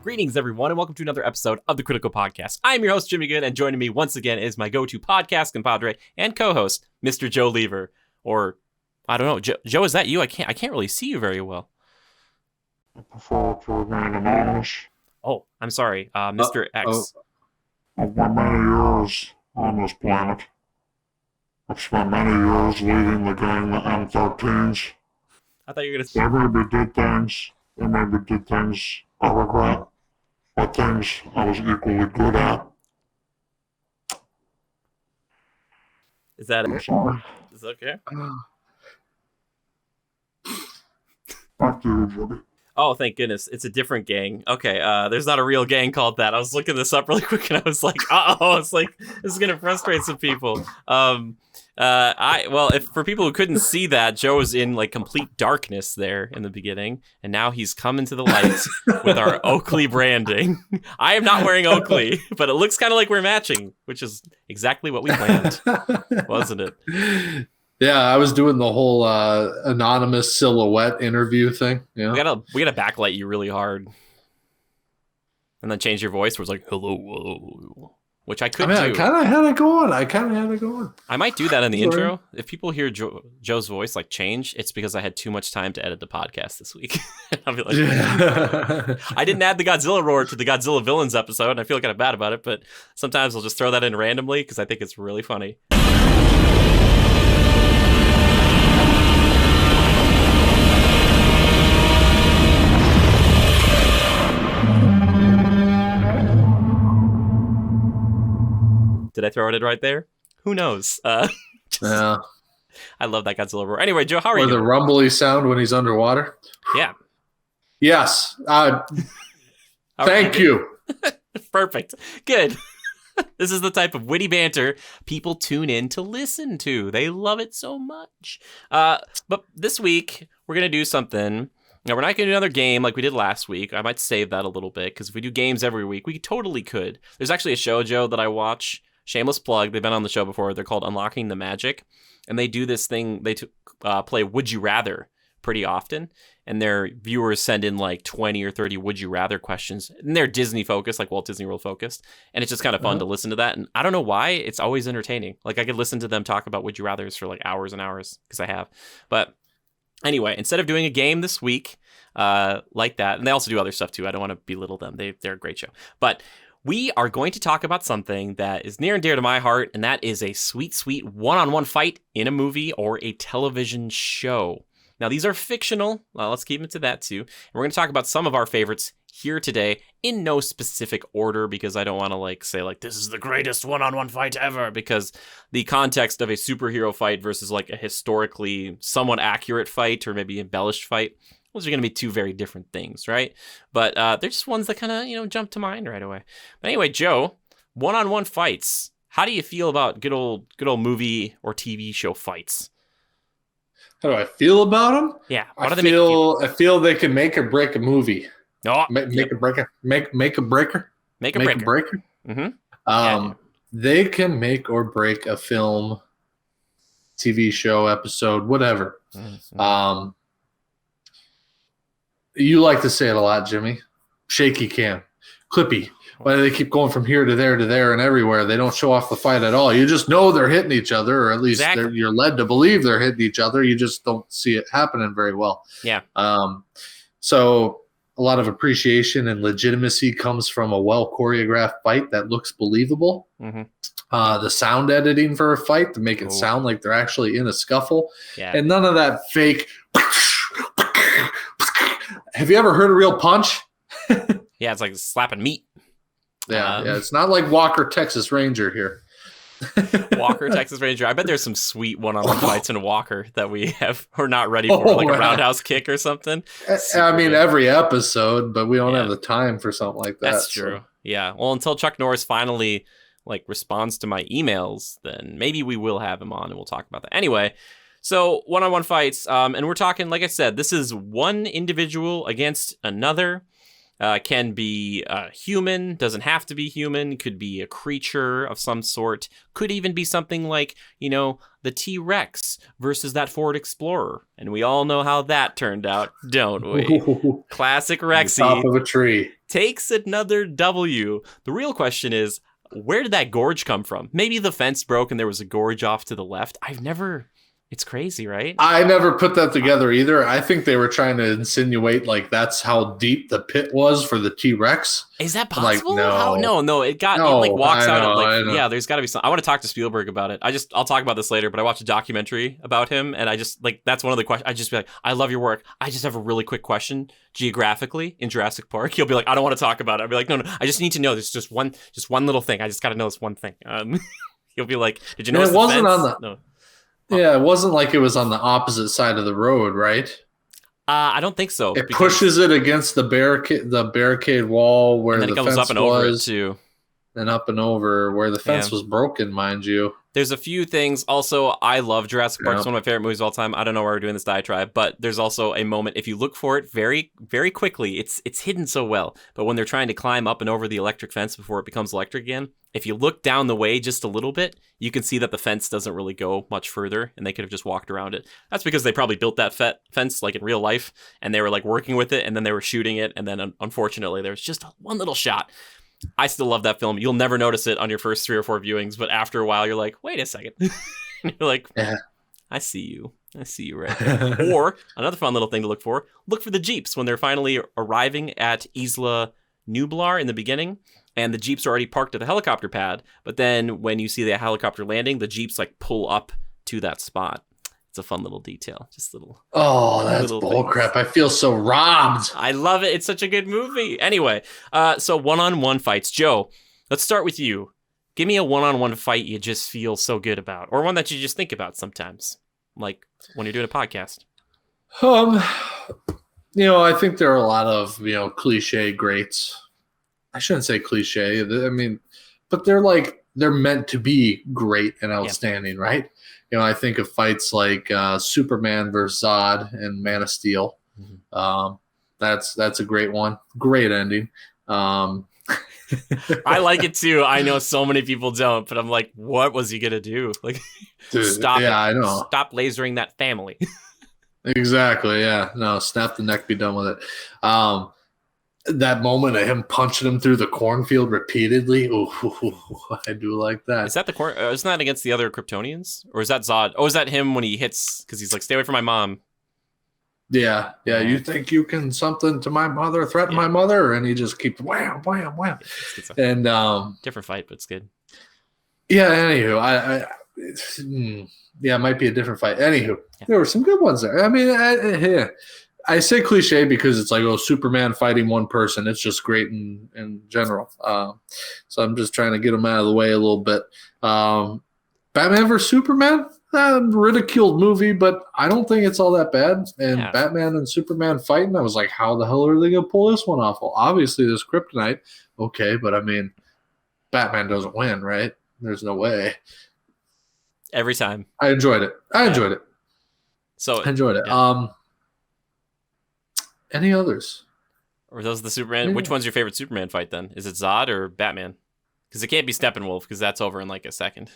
Greetings, everyone, and welcome to another episode of the Critical Podcast. I'm your host, Jimmy Good, and joining me once again is my go-to podcast compadre and co-host, Mr. Joe Lever. Or, I don't know, Joe, is that you? I can't really see you very well. I prefer to remain anonymous. Oh, I'm sorry, Mr. X. I've spent many years on this planet. I've spent many years leading the gang, the M13s. I thought you were going to They maybe did things. They maybe did things I regret. But things I was equally good at. Is that I'm sorry. Is that okay? Back to you, Jimmy. Oh, thank goodness. It's a different gang. Okay, there's not a real gang called that. I was looking this up really quick and I was like, it's like, this is going to frustrate some people. If for people who couldn't see that, Joe was in like complete darkness there in the beginning, and now he's come into the light with our Oakley branding. I am not wearing Oakley, but it looks kind of like we're matching, which is exactly what we planned, wasn't it? Yeah, I was doing the whole anonymous silhouette interview thing. Yeah, we gotta backlight you really hard, and then change your voice where it's like hello, which I could do. I kind of had it going. I might do that in the intro. If people hear Joe's voice like change, it's because I had too much time to edit the podcast this week. I'll be like, I didn't add the Godzilla roar to the Godzilla villains episode, and I feel kind of bad about it. But sometimes I'll just throw that in randomly because I think it's really funny. Did I throw it in right there? Who knows? Yeah. I love that Godzilla roar. Anyway, Joe, how are you? Or the rumbly sound when he's underwater. Yeah. Yes. Thank you. Perfect. Good. This is the type of witty banter people tune in to listen to. They love it so much. But this week, we're going to do something. Now, we're not going to do another game like we did last week. I might save that a little bit, because if we do games every week, we totally could. There's actually a show, Joe, that I watch. Shameless plug. They've been on the show before. They're called Unlocking the Magic. And they do this thing. They play Would You Rather pretty often. And their viewers send in like 20 or 30 Would You Rather questions. And they're Disney focused, like Walt Disney World focused. And it's just kind of fun to listen to that. And I don't know why. It's always entertaining. Like I could listen to them talk about Would You Rathers for like hours and hours, because I have. But anyway, instead of doing a game this week like that, and they also do other stuff too. I don't want to belittle them. They're a great show. But we are going to talk about something that is near and dear to my heart, and that is a sweet, sweet one-on-one fight in a movie or a television show. Now, these are fictional. Let's keep it to that, too. And we're going to talk about some of our favorites here today in no specific order, because I don't want to say this is the greatest one-on-one fight ever, because the context of a superhero fight versus like a historically somewhat accurate fight or maybe embellished fight, those are going to be two very different things, right? But they're just ones that kind of, jump to mind right away. But anyway, Joe, one-on-one fights. How do you feel about good old make or TV show fights? How do I feel about them? Yeah. I feel they can make or break a movie. Oh, make a breaker. Make a breaker. Make a breaker. Mm-hmm. They can make or break a film, TV show, episode, whatever. Mm-hmm. You like to say it a lot, Jimmy. Shaky cam, clippy. Why do they keep going from here to there and everywhere? They don't show off the fight at all. You just know they're hitting each other, or at least you're led to believe they're hitting each other. You just don't see it happening very well. Yeah. So a lot of appreciation and legitimacy comes from a well choreographed fight that looks believable. Mm-hmm. The sound editing for a fight to make it sound like they're actually in a scuffle, and none of that fake. Have you ever heard a real punch? Yeah, it's like slapping meat. Yeah, it's not like Walker, Texas Ranger here. Walker, Texas Ranger. I bet there's some sweet one-on-one fights in Walker that we are not ready for, like a roundhouse kick or something. Every episode, but we don't have the time for something like that. That's true. Yeah. Well, until Chuck Norris finally responds to my emails, then maybe we will have him on and we'll talk about that. Anyway. So one-on-one fights, and we're talking, like I said, this is one individual against another. Can be human, doesn't have to be human, could be a creature of some sort, could even be something like, the T-Rex versus that Ford Explorer. And we all know how that turned out, don't we? Classic Rexy. Top of a tree. Takes another W. The real question is, where did that gorge come from? Maybe the fence broke and there was a gorge off to the left. It's crazy, right? I never put that together either. I think they were trying to insinuate like that's how deep the pit was for the T-Rex. Is that possible? Like, no. It walks out. I There's got to be something. I want to talk to Spielberg about it. I'll talk about this later, but I watched a documentary about him, and I just that's one of the questions. I just be like, I love your work. I just have a really quick question. Geographically, in Jurassic Park, he'll be like, I don't want to talk about it. I'll be like, no. I just need to know. There's just one little thing. I just got to know this one thing. He'll be like, did you know it wasn't fence? on the? No. Yeah, it wasn't like it was on the opposite side of the road, right? I don't think so. It pushes it against the barricade wall where the fence up and over it too. And up and over where the fence was broken, mind you. There's a few things. Also, I love Jurassic Park. It's one of my favorite movies of all time. I don't know why we're doing this diatribe, but there's also a moment, if you look for it very, very quickly, it's hidden so well. But when they're trying to climb up and over the electric fence before it becomes electric again, if you look down the way just a little bit, you can see that the fence doesn't really go much further, and they could have just walked around it. That's because they probably built that fence like in real life, and they were like working with it, and then they were shooting it, and then unfortunately there was just one little shot. I still love that film. You'll never notice it on your first 3 or 4 viewings, but after a while, you're like, wait a second. And you're like, I see you right there. Or another fun little thing to look for the Jeeps when they're finally arriving at Isla Nublar in the beginning, and the Jeeps are already parked at the helicopter pad. But then when you see the helicopter landing, the Jeeps like pull up to that spot. It's a fun little detail. Just little. Oh, that's bullcrap. I feel so robbed. I love it. It's such a good movie. Anyway, so one-on-one fights. Joe, let's start with you. Give me a one-on-one fight you just feel so good about, or one that you just think about sometimes, like when you're doing a podcast. I think there are a lot of, cliche greats. I shouldn't say cliche. I mean, but they're meant to be great and outstanding, right? I think of fights like Superman versus Zod and Man of Steel. Mm-hmm. That's a great one. Great ending. I like it too. I know so many people don't, but I'm like, what was he gonna do? Like, dude, stop it. I know. Stop lasering that family. Exactly. Yeah. No, snap the neck, be done with it. That moment of him punching him through the cornfield repeatedly. Ooh, I do like that. Is that the corn? Isn't that against the other Kryptonians? Or is that Zod? Oh, is that him when he hits? Because he's like, stay away from my mom. Yeah. You think you can something to my mother, threaten my mother? And he just keeps wham, wham, wham. And different fight, but it's good. Yeah, anywho, it might be a different fight. Anywho, there were some good ones there. I mean, I say cliche because it's like, Superman fighting one person. It's just great in general. So I'm just trying to get them out of the way a little bit. Batman vs. Superman, ridiculed movie, but I don't think it's all that bad. And Batman and Superman fighting, I was like, how the hell are they going to pull this one off? Well, obviously there's kryptonite. Okay, but I mean, Batman doesn't win, right? There's no way. Every time. I enjoyed it. So I enjoyed it. Yeah. Any others? Or those the Superman? Which one's your favorite Superman fight then? Is it Zod or Batman? Because it can't be Steppenwolf because that's over in like a second.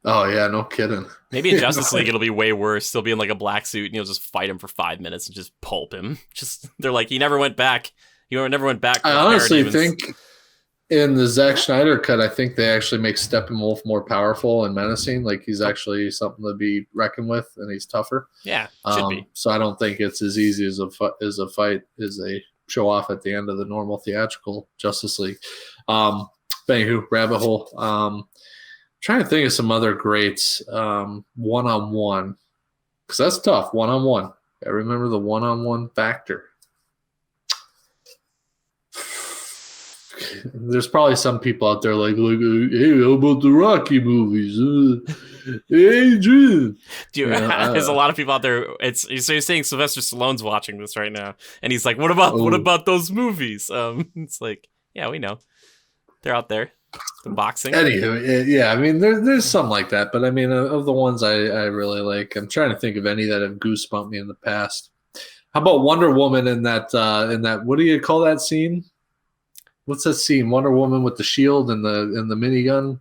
Oh yeah, no kidding. Maybe in Justice League it'll be way worse. He'll be in like a black suit and you'll just fight him for 5 minutes and just pulp him. They're like, he never went back. He never went back. I honestly think in the Zack Snyder cut, I think they actually make Steppenwolf more powerful and menacing. Like he's actually something to be reckoned with, and he's tougher. Yeah, should be. So I don't think it's as easy as a fight as they show off at the end of the normal theatrical Justice League. Anywho, rabbit hole. Trying to think of some other greats one-on-one, because that's tough. One-on-one. I remember the one-on-one factor. There's probably some people out there like, hey, how about the Rocky movies? Adrian. Dude, there's a lot of people out there. So you're saying Sylvester Stallone's watching this right now, and he's like, what about those movies? It's like, yeah, we know. They're out there. The boxing. Anywho, yeah, I mean, there's some like that, but I mean, of the ones I really like, I'm trying to think of any that have goosebumped me in the past. How about Wonder Woman in that what do you call that scene? What's that scene? Wonder Woman with the shield and the minigun.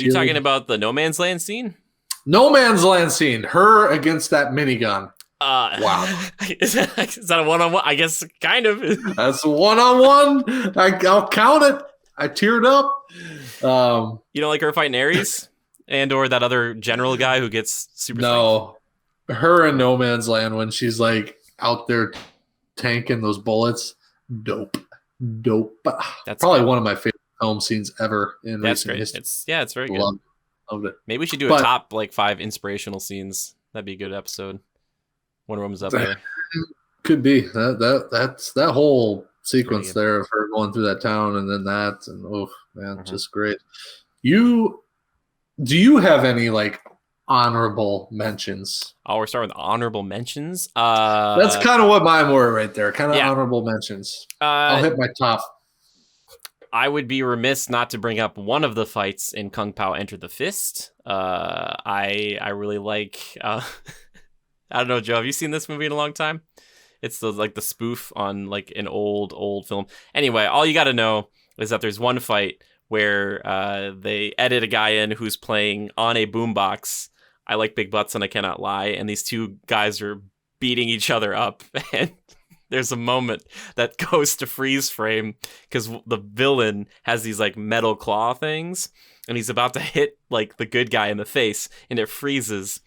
You talking about the No Man's Land scene? No Man's Land scene. Her against that minigun. Wow. Is that a one-on-one? I guess kind of. That's a one-on-one. I'll count it. I teared up. You don't like her fighting Ares? And or that other general guy who gets super No. Strength? Her in No Man's Land when she's like out there tanking those bullets. Dope. That's probably one of my favorite film scenes ever in recent history. It's very good. Loved it. Maybe we should do a top like 5 inspirational scenes. That'd be a good episode. Wonder Woman's up there. Could be that's that whole sequence there of her going through that town and then that and just great. Do you have any like honorable mentions? Oh, we're starting with honorable mentions. That's kind of what mine were right there. Kind of honorable mentions. I'll hit my top. I would be remiss not to bring up one of the fights in Kung Pao Enter the Fist. I really like. I don't know, Joe. Have you seen this movie in a long time? It's the spoof on like an old film. Anyway, all you got to know is that there's one fight where they edit a guy in who's playing on a boombox. I like big butts and I cannot lie. And these two guys are beating each other up. And there's a moment that goes to freeze frame because the villain has these like metal claw things and he's about to hit like the good guy in the face and it freezes.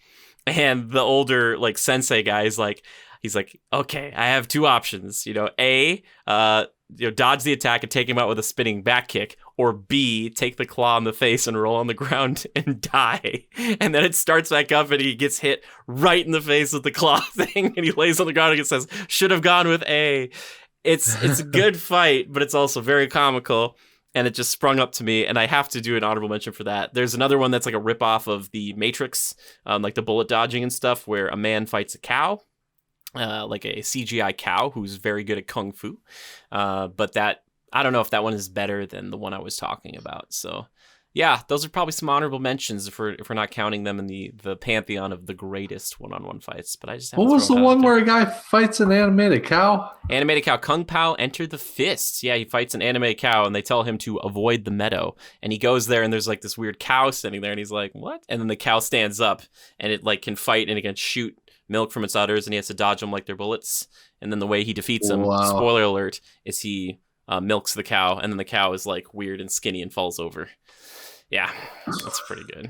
And the older like sensei guy is like, he's like, okay, I have 2 options. A, dodge the attack and take him out with a spinning back kick, or B, take the claw in the face and roll on the ground and die. And then it starts back up and he gets hit right in the face with the claw thing and he lays on the ground and it says, should have gone with A. It's a good fight, but it's also very comical. And it just sprung up to me, and I have to do an honorable mention for that. There's another one that's like a ripoff of the Matrix, like the bullet dodging and stuff, where a man fights a cow, like a CGI cow who's very good at kung fu. But that, I don't know if that one is better than the one I was talking about. So, yeah, those are probably some honorable mentions if we're not counting them in the pantheon of the greatest one-on-one fights. But I just what was the one where a guy fights an animated cow? Animated cow, Kung Pao Enter the Fist. Yeah, he fights an animated cow, and they tell him to avoid the meadow. And he goes there, and there's like this weird cow sitting there, and he's like, "What?" And then the cow stands up, and it like can fight, and it can shoot milk from its udders, and he has to dodge them like they're bullets. And then the way he defeats them, spoiler alert, is he milks the cow, and then the cow is like weird and skinny and falls over. Yeah, that's pretty good.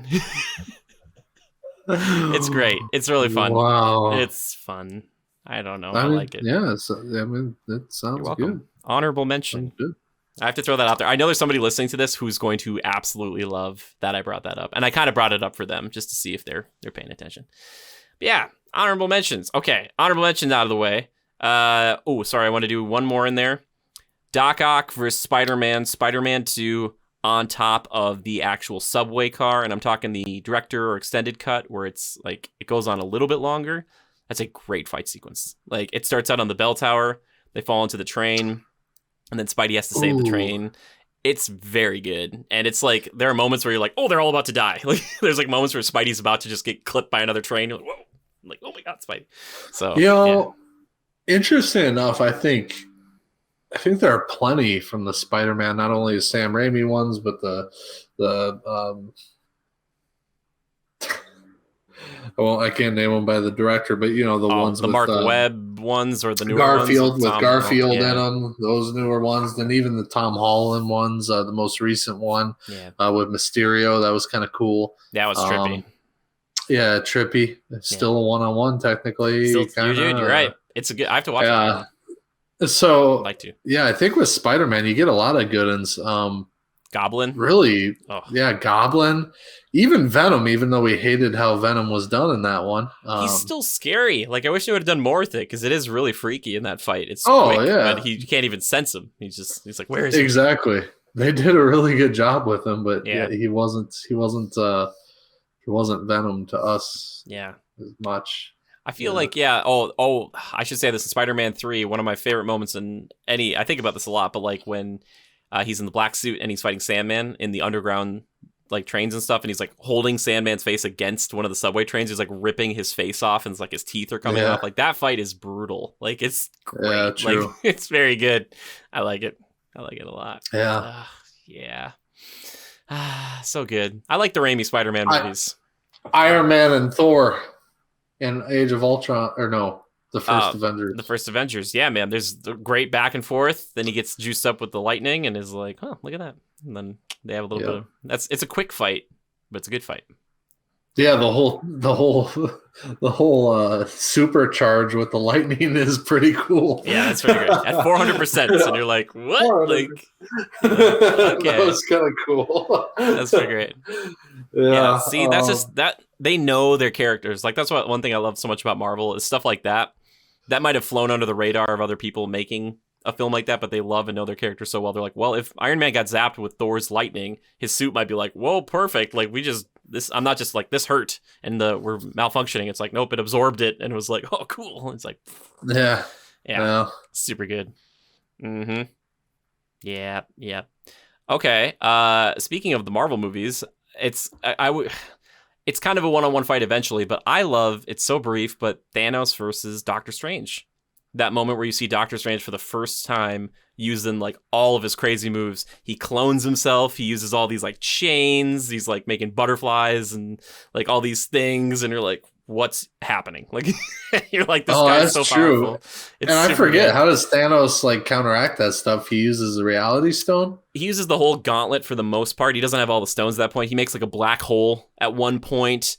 It's great. It's really fun. Wow. It's fun. I don't know. I like it. Yeah, it sounds good. Honorable mention. I have to throw that out there. I know there's somebody listening to this who's going to absolutely love that I brought that up. And I kind of brought it up for them just to see if they're paying attention. But yeah, honorable mentions. Okay, honorable mentions out of the way. Sorry, I want to do one more in there. Doc Ock versus Spider-Man. Spider-Man 2 on top of the actual subway car, and I'm talking the director or extended cut where it's like it goes on a little bit longer. That's a great fight sequence. Like it starts out on the bell tower, they fall into the train, and then Spidey has to save the train. It's very good, and it's like there are moments where you're like, oh, they're all about to die. Like there's like moments where Spidey's about to just get clipped by another train. You're like, whoa! I'm like, oh my god, Spidey. So interesting enough, I think there are plenty from the Spider-Man, not only the Sam Raimi ones, but I can't name them by the director, but the ones the with Mark Webb ones or the newer Garfield ones with Garfield in them, those newer ones, then even the Tom Holland ones, the most recent one with Mysterio, that was kind of cool. That was trippy. Trippy. It's still a one-on-one technically. Dude, you're right. It's a good. I have to watch it. So, I'd like to. Yeah, I think with Spider-Man, you get a lot of good ones. Goblin? Really? Oh. Yeah, Goblin. Even Venom, even though we hated how Venom was done in that one. He's still scary. Like, I wish they would have done more with it, because it is really freaky in that fight. It's quick, but you can't even sense him. He's like, where is he? Exactly. They did a really good job with him, but he wasn't Venom to us as much. I feel like, I should say this in Spider-Man 3, one of my favorite moments I think about this a lot, but like when he's in the black suit and he's fighting Sandman in the underground like trains and stuff, and he's like holding Sandman's face against one of the subway trains. He's like ripping his face off, and it's like his teeth are coming off. Like that fight is brutal. Like it's great. Yeah, true. Like it's very good. I like it. I like it a lot. Yeah. Yeah. So good. I like the Raimi Spider-Man movies. Iron Man and Thor in Age of Ultron, or no, the first Avengers. The first Avengers. Yeah, man. There's the great back and forth. Then he gets juiced up with the lightning and is like, oh, look at that. And then they have a little bit of it's a quick fight, but it's a good fight. Yeah, the whole supercharge with the lightning is pretty cool. Yeah, that's pretty great. At 400%, and you're like, what? Like, okay. That was kind of cool. That's pretty great. Yeah. See, that's just that they know their characters. Like that's what one thing I love so much about Marvel is stuff like that. That might have flown under the radar of other people making a film like that, but they love and know their characters so well. They're like, well, if Iron Man got zapped with Thor's lightning, his suit might be like, whoa, perfect. Like I'm not just like this hurt and we're malfunctioning. It's like, nope, it absorbed it and it was like, oh, cool. It's like, yeah, super good. Mm-hmm. Yeah. Okay. Speaking of the Marvel movies, it's kind of a one-on-one fight eventually, but I love, it's so brief, but Thanos versus Doctor Strange. That moment where you see Doctor Strange for the first time using like all of his crazy moves. He clones himself. He uses all these like chains. He's like making butterflies and like all these things. And you're like, what's happening? Like, you're like, this guy's so powerful. And I forget, how does Thanos like counteract that stuff? He uses the Reality Stone? He uses the whole gauntlet for the most part. He doesn't have all the stones at that point. He makes like a black hole at one point.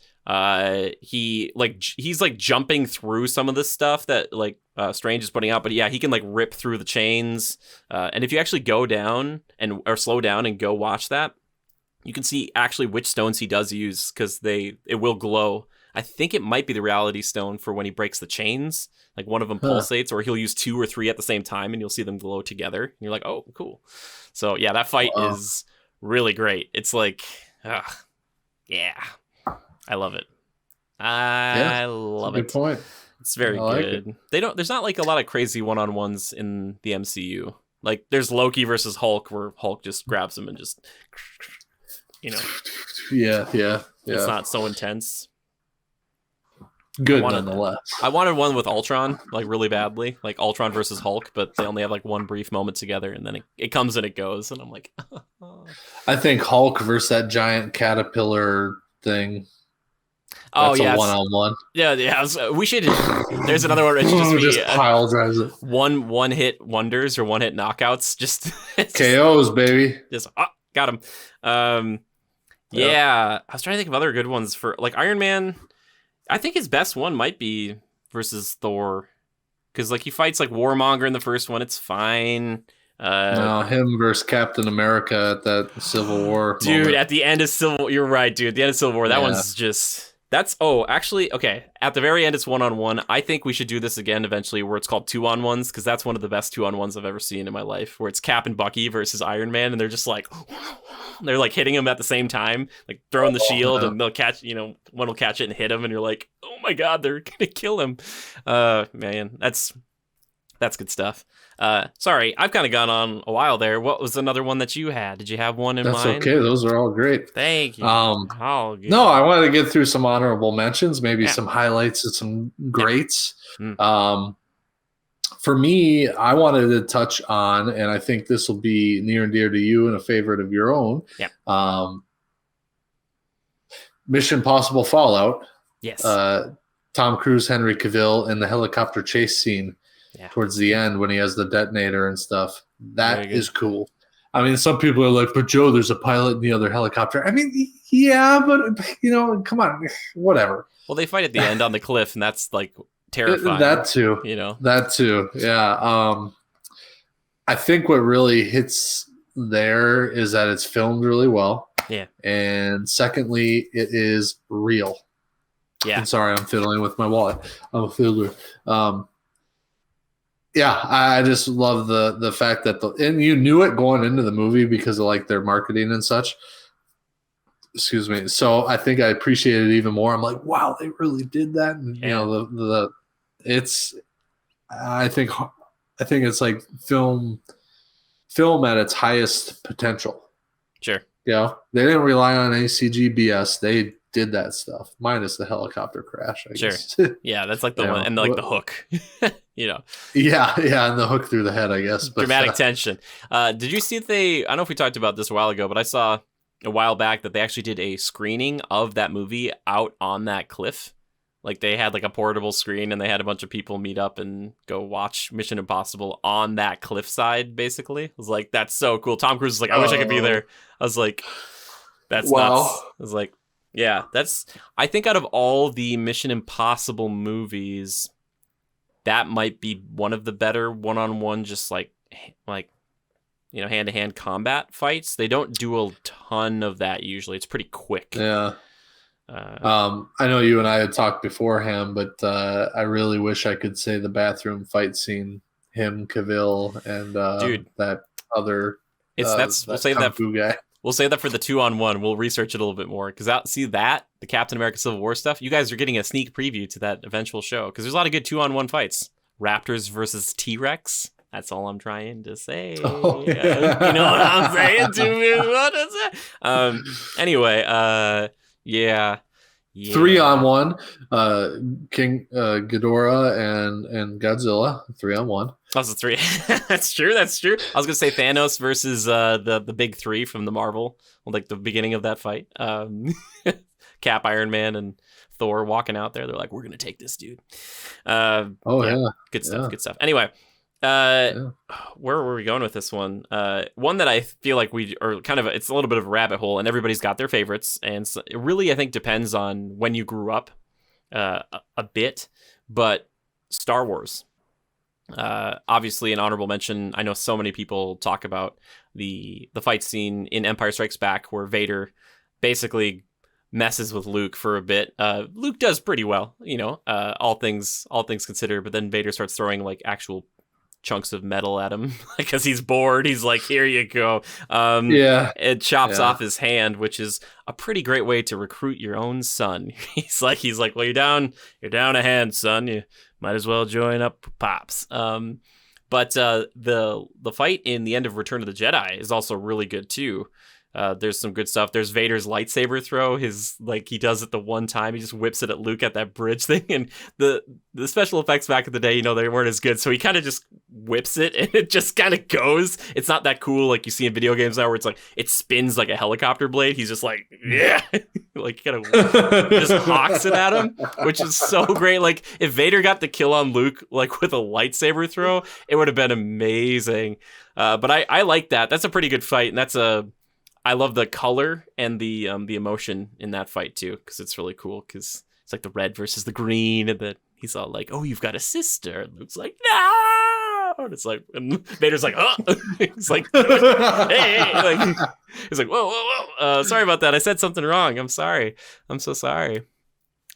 He's like jumping through some of this stuff that like Strange is putting out, but yeah, he can like rip through the chains. And if you actually go down or slow down and go watch that, you can see actually which stones he does use because it will glow. I think it might be the Reality Stone for when he breaks the chains. Like one of them pulsates, or he'll use 2 or 3 at the same time, and you'll see them glow together. And you're like, oh, cool. So yeah, that fight is really great. It's like, yeah. I love it. I love it. Good point. It's very good. There's not like a lot of crazy one-on-ones in the MCU. Like there's Loki versus Hulk where Hulk just grabs him and just, Yeah. It's not so intense. Good nonetheless. I wanted one with Ultron, like really badly, like Ultron versus Hulk, but they only have like one brief moment together and then it comes and it goes. And I'm like, I think Hulk versus that giant caterpillar thing. That's a one-on-one. Yeah. We should. There's another one. It should just be pile drives it. One hit wonders or one hit knockouts. Just KOs, baby. Just got him. Yeah. I was trying to think of other good ones for like Iron Man. I think his best one might be versus Thor, because like he fights like Warmonger in the first one. It's fine. No, him versus Captain America at that Civil War dude moment. At the end of you're right, dude. At the end of Civil War, that one's just actually okay. At the very end, it's 1-on-1. I think we should do this again eventually, where it's called 2-on-1s, because that's one of the best 2-on-1s I've ever seen in my life. Where it's Cap and Bucky versus Iron Man, and they're just like they're like hitting him at the same time, like throwing the shield, and they'll catch. One will catch it and hit him, and you're like, oh my god, they're gonna kill him. Man, that's good stuff. Sorry, I've kind of gone on a while there. What was another one that you had? Did you have one in mind? That's okay. Those are all great. Thank you. No, I wanted to get through some honorable mentions, maybe some highlights and some greats. Yeah. For me, I wanted to touch on, and I think this will be near and dear to you and a favorite of your own. Yeah. Mission Impossible Fallout. Yes. Tom Cruise, Henry Cavill, and the helicopter chase scene. Yeah. Towards the end when he has the detonator and stuff. That is cool. I mean, some people are like, but Joe, there's a pilot in the other helicopter. I mean, yeah, but, come on, whatever. Well, they fight at the end on the cliff, and that's, like, terrifying. That too. That too, yeah. I think what really hits there is that it's filmed really well. Yeah. And secondly, it is real. Yeah. I'm sorry, I'm fiddling with my wallet. I'm a fiddler. Yeah, I just love the fact that and you knew it going into the movie because of like their marketing and such. Excuse me. So I think I appreciate it even more. I'm like, wow, they really did that. And I think it's like film at its highest potential. Sure. they didn't rely on any CG BS. They did that stuff, minus the helicopter crash, I guess. Yeah, that's like the one, and like the hook. Yeah, and the hook through the head, I guess. But, dramatic tension. Did you see I don't know if we talked about this a while ago, but I saw a while back that they actually did a screening of that movie out on that cliff. Like they had like a portable screen and they had a bunch of people meet up and go watch Mission Impossible on that cliffside, basically. I was like, that's so cool. Tom Cruise was like, I wish I could be there. I was like, that's nuts. I was like, yeah, I think out of all the Mission Impossible movies, that might be one of the better one-on-one, just like hand-to-hand combat fights. They don't do a ton of that usually. It's pretty quick. Yeah. I know you and I had talked beforehand, but I really wish I could say the bathroom fight scene, him, Cavill, and dude, that other we'll save that guy. We'll say that for the 2-on-1. We'll research it a little bit more because the Captain America Civil War stuff. You guys are getting a sneak preview to that eventual show because there's a lot of good 2-on-1 fights. Raptors versus T-Rex. That's all I'm trying to say. Oh, yeah. You know what I'm saying to me? Anyway, yeah. 3-on-1. King Ghidorah and Godzilla. 3-on-1. That's a 3. That's true. I was gonna say Thanos versus the big 3 from the Marvel, like the beginning of that fight. Cap, Iron Man, and Thor walking out there. They're like, we're gonna take this dude. Good stuff. Good stuff. Anyway, where were we going with this one? One that I feel like we are kind of, it's a little bit of a rabbit hole, and everybody's got their favorites, and so it really, I think, depends on when you grew up a bit. But Star Wars, obviously, an honorable mention. I know so many people talk about the fight scene in Empire Strikes Back where Vader basically messes with Luke for a bit. Luke does pretty well, all things considered, but then Vader starts throwing like actual chunks of metal at him because he's bored. He's like, here you go. It chops off his hand, which is a pretty great way to recruit your own son. He's like, well, you're down a hand, son. You might as well join up Pops. But the fight in the end of Return of the Jedi is also really good too. There's some good stuff. There's Vader's lightsaber throw. He does it the one time. He just whips it at Luke at that bridge thing. And the special effects back in the day, they weren't as good. So he kind of just whips it and it just kind of goes. It's not that cool like you see in video games now where it's like it spins like a helicopter blade. He's just like, yeah. Like kind of just hawks it at him, which is so great. Like if Vader got the kill on Luke like with a lightsaber throw, it would have been amazing. But I like that. That's a pretty good fight. And I love the color and the emotion in that fight too, because it's really cool. Because it's like the red versus the green, and then he's all like, "Oh, you've got a sister." And Luke's like, "No!" And it's like, and Vader's like, "Oh," he's like, "Hey!" Like, he's like, "Whoa! Sorry about that. I said something wrong. I'm sorry. I'm so sorry."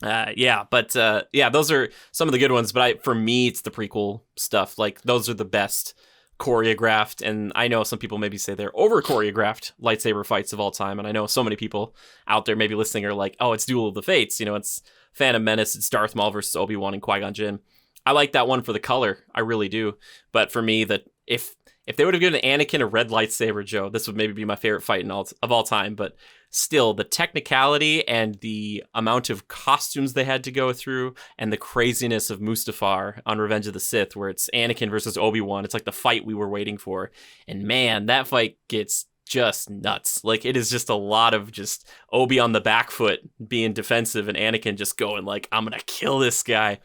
But those are some of the good ones. But for me, it's the prequel stuff. Like those are the best choreographed, and I know some people maybe say they're over choreographed lightsaber fights of all time, and I know so many people out there maybe listening are like, oh, it's Duel of the Fates, it's Phantom Menace, it's Darth Maul versus Obi-Wan and Qui-Gon Jinn. I like that one for the color, I really do, but for me, that if they would have given Anakin a red lightsaber, Joe, this would maybe be my favorite fight of all time. But still, the technicality and the amount of costumes they had to go through and the craziness of Mustafar on Revenge of the Sith, where it's Anakin versus Obi-Wan, it's like the fight we were waiting for. And man, that fight gets just nuts. Like it is just a lot of just Obi on the back foot being defensive and Anakin just going like, I'm going to kill this guy.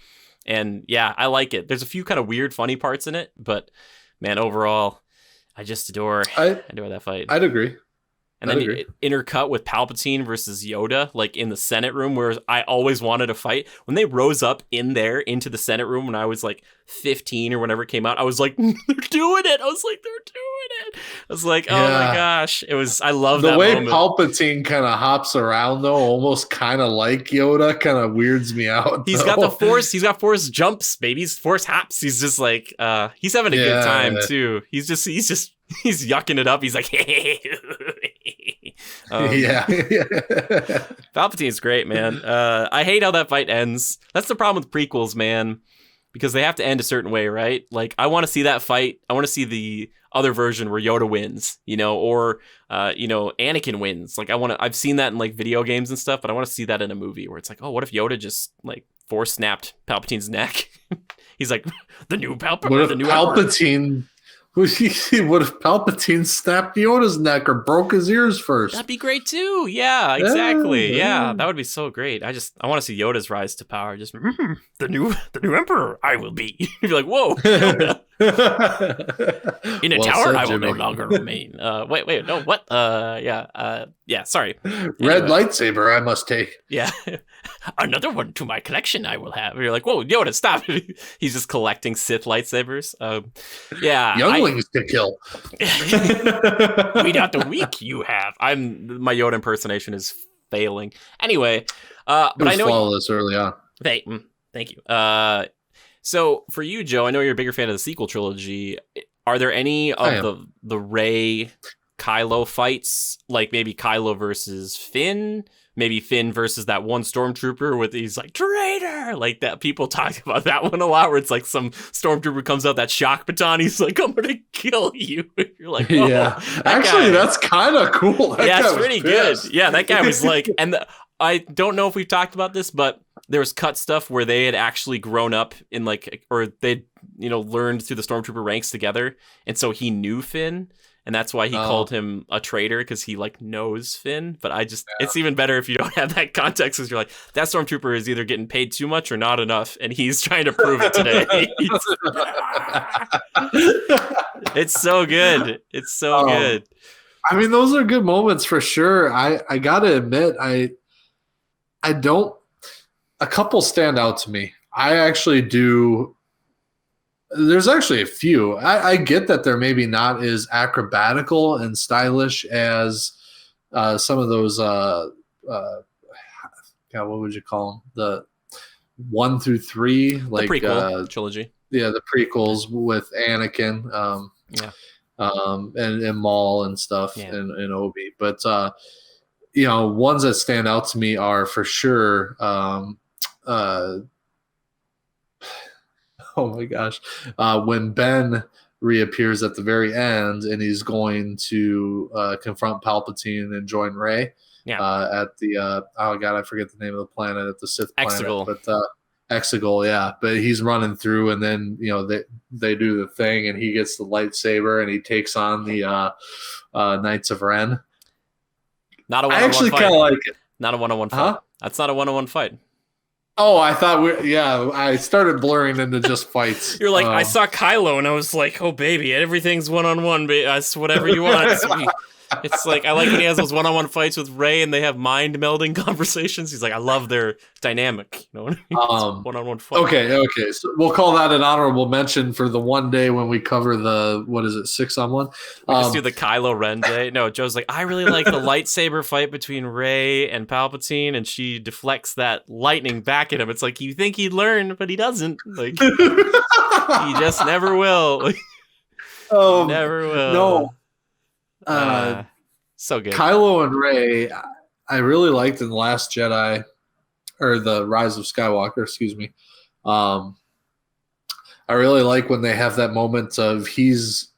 And yeah, I like it. There's a few kind of weird, funny parts in it, but man, overall, I just adore that fight. I'd agree. And then intercut with Palpatine versus Yoda, like in the Senate room, where I always wanted a fight. When they rose up into the Senate room when I was like 15 or whenever it came out, I was like, they're doing it. I was like, they're doing it. I was like, oh my gosh. I love that moment. The way Palpatine kind of hops around, though, almost kind of like Yoda, kind of weirds me out. He's got the Force. He's got Force jumps, baby. He's Force hops. He's just like, he's having a good time, too. He's yucking it up. He's like, hey. Palpatine's great, man. I hate how that fight ends. That's the problem with prequels, man. because they have to end a certain way, right? Like, I want to see that fight. I want to see the other version where Yoda wins, or Anakin wins. Like, I've seen that in like video games and stuff, but I want to see that in a movie where it's like, oh, what if Yoda just like force snapped Palpatine's neck? He's like, the new Palpatine. What if the new Palpatine? What if Palpatine snapped Yoda's neck or broke his ears first? That'd be great too. Yeah, exactly. Yeah, that would be so great. I want to see Yoda's rise to power. Just the new emperor I will be. You'd be like, whoa. Yoda. In a tower, said, I will no longer remain. Wait, no, what? Yeah. Sorry. Red lightsaber, I must take. Yeah, another one to my collection. I will have. You're like, whoa, Yoda, stop! He's just collecting Sith lightsabers. Yeah, younglings to kill. Weed out the weak you have. My Yoda impersonation is failing. Anyway, but I know flawless early on. Thank you. So for you, Joe, I know you're a bigger fan of the sequel trilogy. Are there any of the Rey Kylo fights, like maybe Kylo versus Finn, maybe Finn versus that one stormtrooper with he's like traitor, like that? People talk about that one a lot, where it's like some stormtrooper comes out that shock baton, he's like, I'm gonna kill you. You're like, oh, yeah, actually that's kind of cool. Yeah, it's pretty good. Yeah, that guy was like, and I don't know if we've talked about this, but there was cut stuff where they had actually grown up in or they'd learned through the stormtrooper ranks together, and so he knew Finn. And that's why he called him a traitor, because he knows Finn. But it's even better if you don't have that context, because you're like, that stormtrooper is either getting paid too much or not enough, and he's trying to prove it today. It's so good. It's so good. I mean, those are good moments for sure. I gotta admit, I don't. A couple stand out to me. I actually do. There's actually a few. I get that they're maybe not as acrobatical and stylish as some of those. What would you call them? The 1 through 3, like the prequel trilogy. Yeah, the prequels with Anakin, and Maul and stuff, and Obi. But ones that stand out to me are for sure. Oh my gosh. When Ben reappears at the very end and he's going to confront Palpatine and join Rey at the, I forget the name of the planet, at the Sith planet. Exegol. But Exegol, yeah. But he's running through, and then, they do the thing, and he gets the lightsaber and he takes on the Knights of Ren. Not a one-on-one fight. I actually kind of like it. Not a one-on-one fight. Huh? That's not a one-on-one fight. Oh, I thought I started blurring into just fights. You're like, I saw Kylo and I was like, oh baby, everything's one-on-one, that's whatever you want. It's like, I like when he has those one-on-one fights with Rey and they have mind melding conversations. He's like, I love their dynamic. You know what I mean? One-on-one fight. Okay. So we'll call that an honorable mention for the one day when we cover the, 6-on-1? We just do the Kylo Ren day. No, Joe's like, I really like the lightsaber fight between Rey and Palpatine, and she deflects that lightning back at him. It's like, you think he'd learn, but he doesn't. Like, he just never will. Never will. No. So good. Kylo and Rey, I really liked in The Last Jedi, or The Rise of Skywalker, excuse me. I really like when they have that moment of I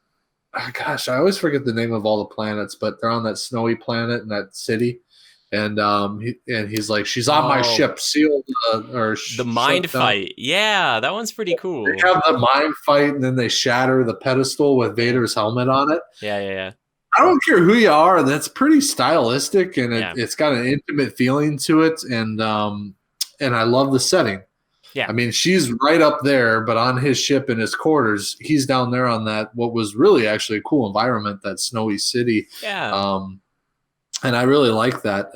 always forget the name of all the planets, but they're on that snowy planet in that city. And he's like, she's on my ship, sealed, the mind fight. Yeah, that one's pretty cool. They have the mind fight, and then they shatter the pedestal with Vader's helmet on it. Yeah. I don't care who you are. That's pretty stylistic, and it's got an intimate feeling to it, and I love the setting. Yeah, I mean, she's right up there, but on his ship in his quarters, he's down there on that what was really actually a cool environment, that snowy city. Yeah, and I really like that.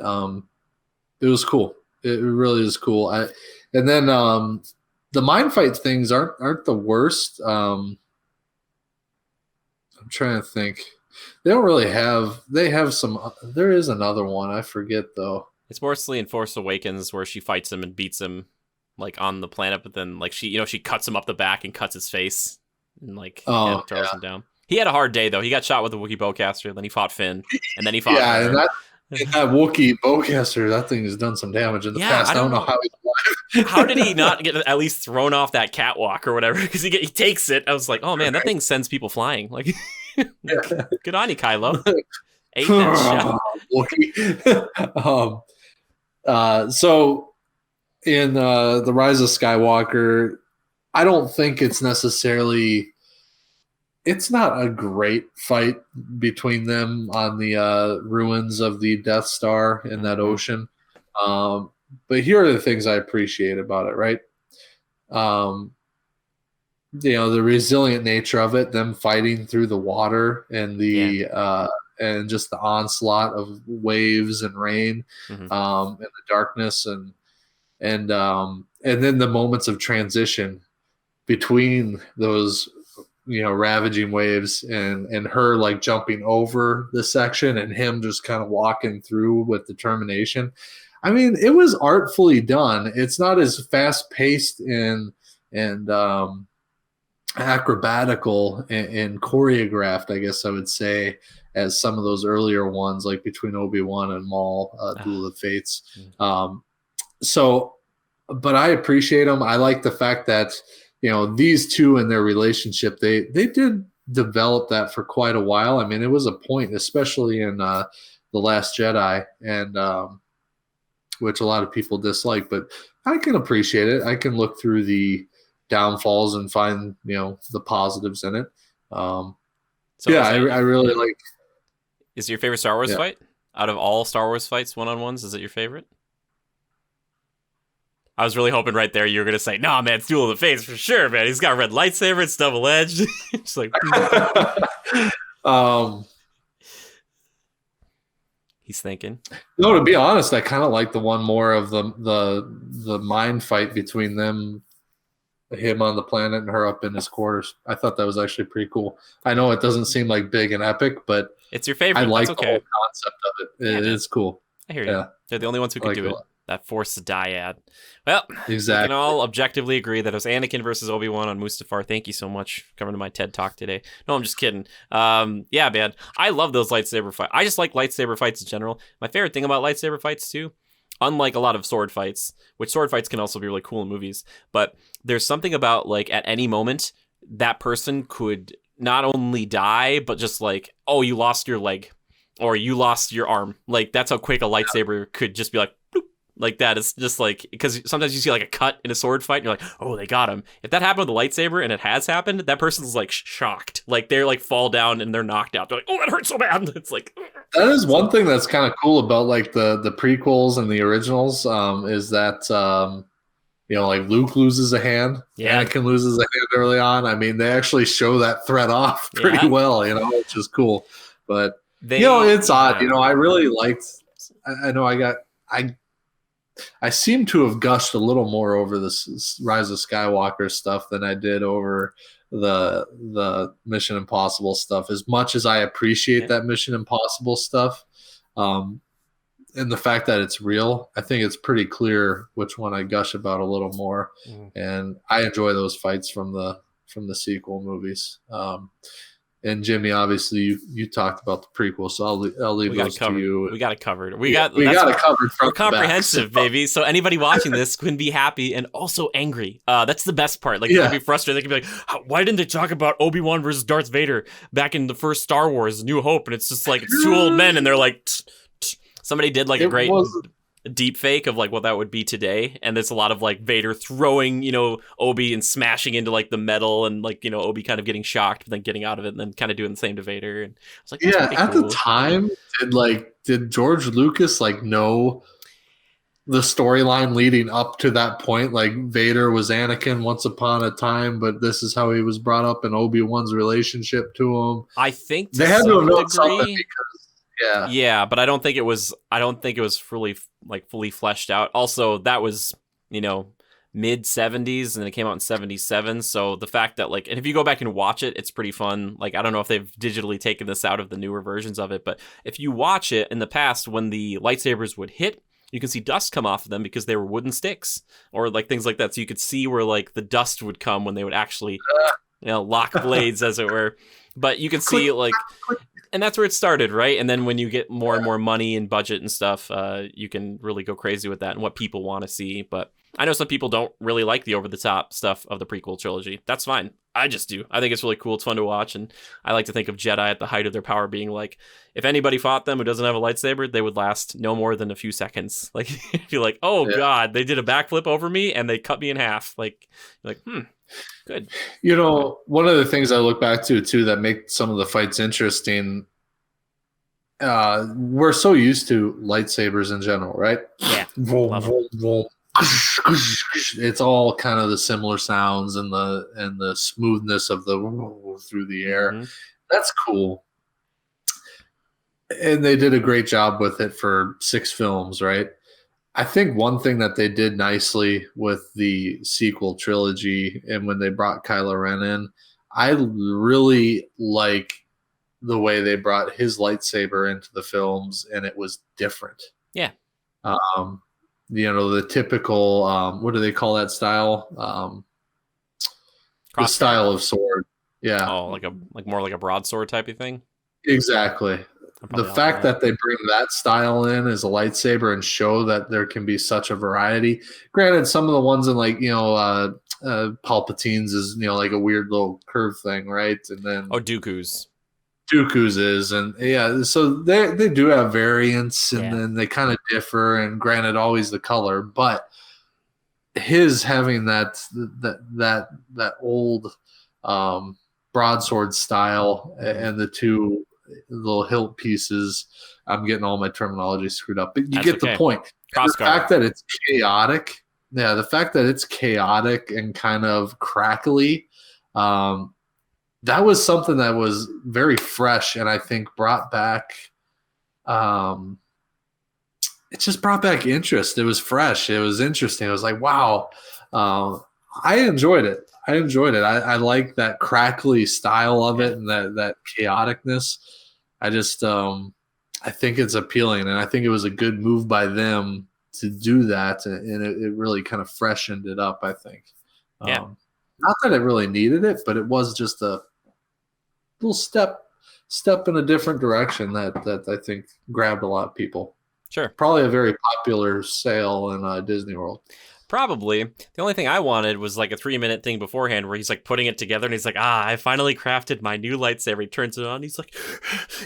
It was cool. It really is cool. And then the mind fight things aren't the worst. I'm trying to think. They don't really have. They have some. There is another one. I forget though. It's mostly in Force Awakens where she fights him and beats him, like on the planet. But then, like she cuts him up the back and cuts his face, and throws him down. He had a hard day though. He got shot with a Wookiee bowcaster. Then he fought Finn, and then he fought. And that Wookiee bowcaster, that thing has done some damage in the past. I don't know how he's how did he not get at least thrown off that catwalk or whatever? Because he takes it. I was like, oh man, that thing sends people flying. Like, good on you, Kylo. Ate that shot. So in the Rise of Skywalker, I don't think it's necessarily. It's not a great fight between them on the ruins of the Death Star in that ocean. But here are the things I appreciate about it, right? The resilient nature of it, them fighting through the water and and just the onslaught of waves and rain, and the darkness and then the moments of transition between those ravaging waves and her like jumping over the section and him just kind of walking through with determination. I mean, it was artfully done. It's not as fast paced and acrobatical and choreographed, I guess I would say, as some of those earlier ones, like between Obi-Wan and Maul, Duel of the Fates. But I appreciate them. I like the fact that these two in their relationship, they did develop that for quite a while. I mean, it was a point, especially in The Last Jedi, and which a lot of people dislike, but I can appreciate it. I can look through the downfalls and find the positives in it. I really like. Is your favorite Star Wars fight out of all Star Wars fights, one-on-ones? Is it your favorite? I was really hoping right there you were going to say, nah, man, it's Duel of the Fates for sure, man. He's got a red lightsaber. It's double-edged. It's like... He's thinking. No, to be honest, I kind of like the one more of the mind fight between him on the planet and her up in his quarters. I thought that was actually pretty cool. I know it doesn't seem like big and epic, but it's your favorite. I like the whole concept of it. It is cool. I hear you. They're the only ones who can do it. That Force dyad. Well, exactly. We can all objectively agree that it was Anakin versus Obi-Wan on Mustafar. Thank you so much for coming to my TED Talk today. No, I'm just kidding. Yeah, man. I love those lightsaber fights. I just like lightsaber fights in general. My favorite thing about lightsaber fights, too, unlike a lot of sword fights, which sword fights can also be really cool in movies, but there's something about, like, at any moment, that person could not only die, but just like, oh, you lost your leg, or you lost your arm. Like, that's how quick a lightsaber could just be like, bloop. Like that. It's just like, because sometimes you see like a cut in a sword fight and you're like, oh, they got him. If that happened with a lightsaber, and it has happened, that person's like shocked. Like they're like fall down and they're knocked out. They're like, oh, that hurts so bad. It's like, that is one thing that's kind of cool about like the prequels and the originals, is that like Luke loses a hand, Anakin loses a hand early on. I mean, they actually show that thread off pretty well, which is cool. But it's odd. I really liked. I know I seem to have gushed a little more over this Rise of Skywalker stuff than I did over the Mission Impossible stuff. As much as I appreciate that Mission Impossible stuff, and the fact that it's real, I think it's pretty clear which one I gush about a little more. And I enjoy those fights from the sequel movies. And Jimmy, obviously, you talked about the prequel, so I'll leave those to you. We got it covered. We got it covered. We're comprehensive, baby. So anybody watching this can be happy and also angry. That's the best part. Like, they can be frustrated. They can be like, why didn't they talk about Obi-Wan versus Darth Vader back in the first Star Wars, New Hope? And it's just like, it's two old men, and they're like, somebody did like a great deep fake of like what that would be today, and there's a lot of like Vader throwing Obi and smashing into like the metal, and like Obi kind of getting shocked but then getting out of it and then kind of doing the same to Vader. And I was like, at the time, did George Lucas like know the storyline leading up to that point? Like Vader was Anakin once upon a time, but this is how he was brought up, and Obi-Wan's relationship to him. I think they had to have known something because yeah, but I don't think it was fully fleshed out. Also, that was mid 70s, and it came out in 77. So the fact that and if you go back and watch it, it's pretty fun. Like, I don't know if they've digitally taken this out of the newer versions of it, but if you watch it in the past, when the lightsabers would hit, you can see dust come off of them because they were wooden sticks or like things like that. So you could see where like the dust would come when they would actually lock blades, as it were. But you can see like And that's where it started, right? And then when you get more and more money and budget and stuff, you can really go crazy with that and what people want to see. But I know some people don't really like the over-the-top stuff of the prequel trilogy. That's fine. I just do. I think it's really cool. It's fun to watch. And I like to think of Jedi at the height of their power being like, if anybody fought them who doesn't have a lightsaber, they would last no more than a few seconds. Like, you're like, oh, God, they did a backflip over me and they cut me in half. Like, you're like, good. You know, one of the things I look back to, too, that make some of the fights interesting, we're so used to lightsabers in general, right? Yeah. Vroom, vroom, vroom. It's all kind of the similar sounds and the smoothness of the through the air. Mm-hmm. That's cool. And they did a great job with it for 6 films, right? I think one thing that they did nicely with the sequel trilogy and when they brought Kylo Ren in, I really like the way they brought his lightsaber into the films, and it was different. Yeah. The typical, what do they call that style? The style of sword. Yeah. Oh, like more like a broadsword type of thing? Exactly. The fact that they bring that style in as a lightsaber and show that there can be such a variety. Granted, some of the ones in Palpatine's is, like a weird little curve thing, right? And then Dooku's is, and yeah, so they do have variants, and then they kind of differ, and granted always the color, but his having that old broadsword style and the 2 little hilt pieces, I'm getting all my terminology screwed up, but you get the point. The fact that it's chaotic, the fact that it's chaotic and kind of crackly, that was something that was very fresh, and I think brought back it just brought back interest. It was fresh. It was interesting. It was like, wow. I enjoyed it. I like that crackly style of it and that chaoticness. I just I think it's appealing, and I think it was a good move by them to do that, and it really kind of freshened it up, I think. Not that it really needed it, but it was just a little step in a different direction that I think grabbed a lot of people. Sure. Probably a very popular sale in Disney World. Probably. The only thing I wanted was like a 3-minute thing beforehand where he's like putting it together and he's like, I finally crafted my new lightsaber. He turns it on. He's like,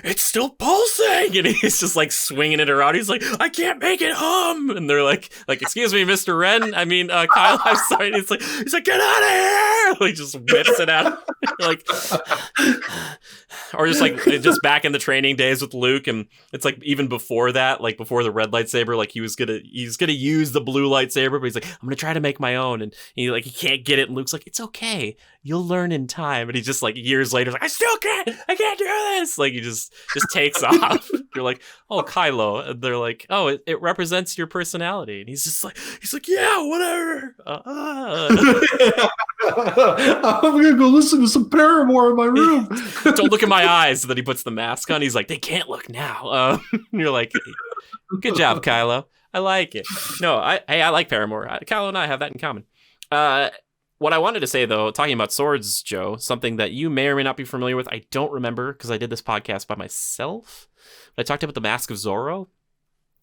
it's still pulsing. And he's just like swinging it around. He's like, I can't make it hum. And they're like, excuse me, Mr. Ren. I mean, Kyle, I'm sorry. And he's like, get out of here. He just whips it out. Like, or just back in the training days with Luke. And it's like, even before that, like before the red lightsaber, like he's going to use the blue lightsaber, but he's like, I'm gonna try to make my own, and he can't get it, and Luke's like, it's okay, you'll learn in time, and he just like years later like, I can't do this, like he just takes off. You're like, oh, Kylo, and they're like, oh, it represents your personality, and he's like yeah, whatever. I'm gonna go listen to some Paramore in my room. Don't look in my eyes. So then he puts the mask on. He's like, they can't look now. And you're like, good job, Kylo. I like it. No, I like Paramore. Kylo and I have that in common. What I wanted to say, though, talking about swords, Joe, something that you may or may not be familiar with, I don't remember because I did this podcast by myself. But I talked about The Mask of Zorro.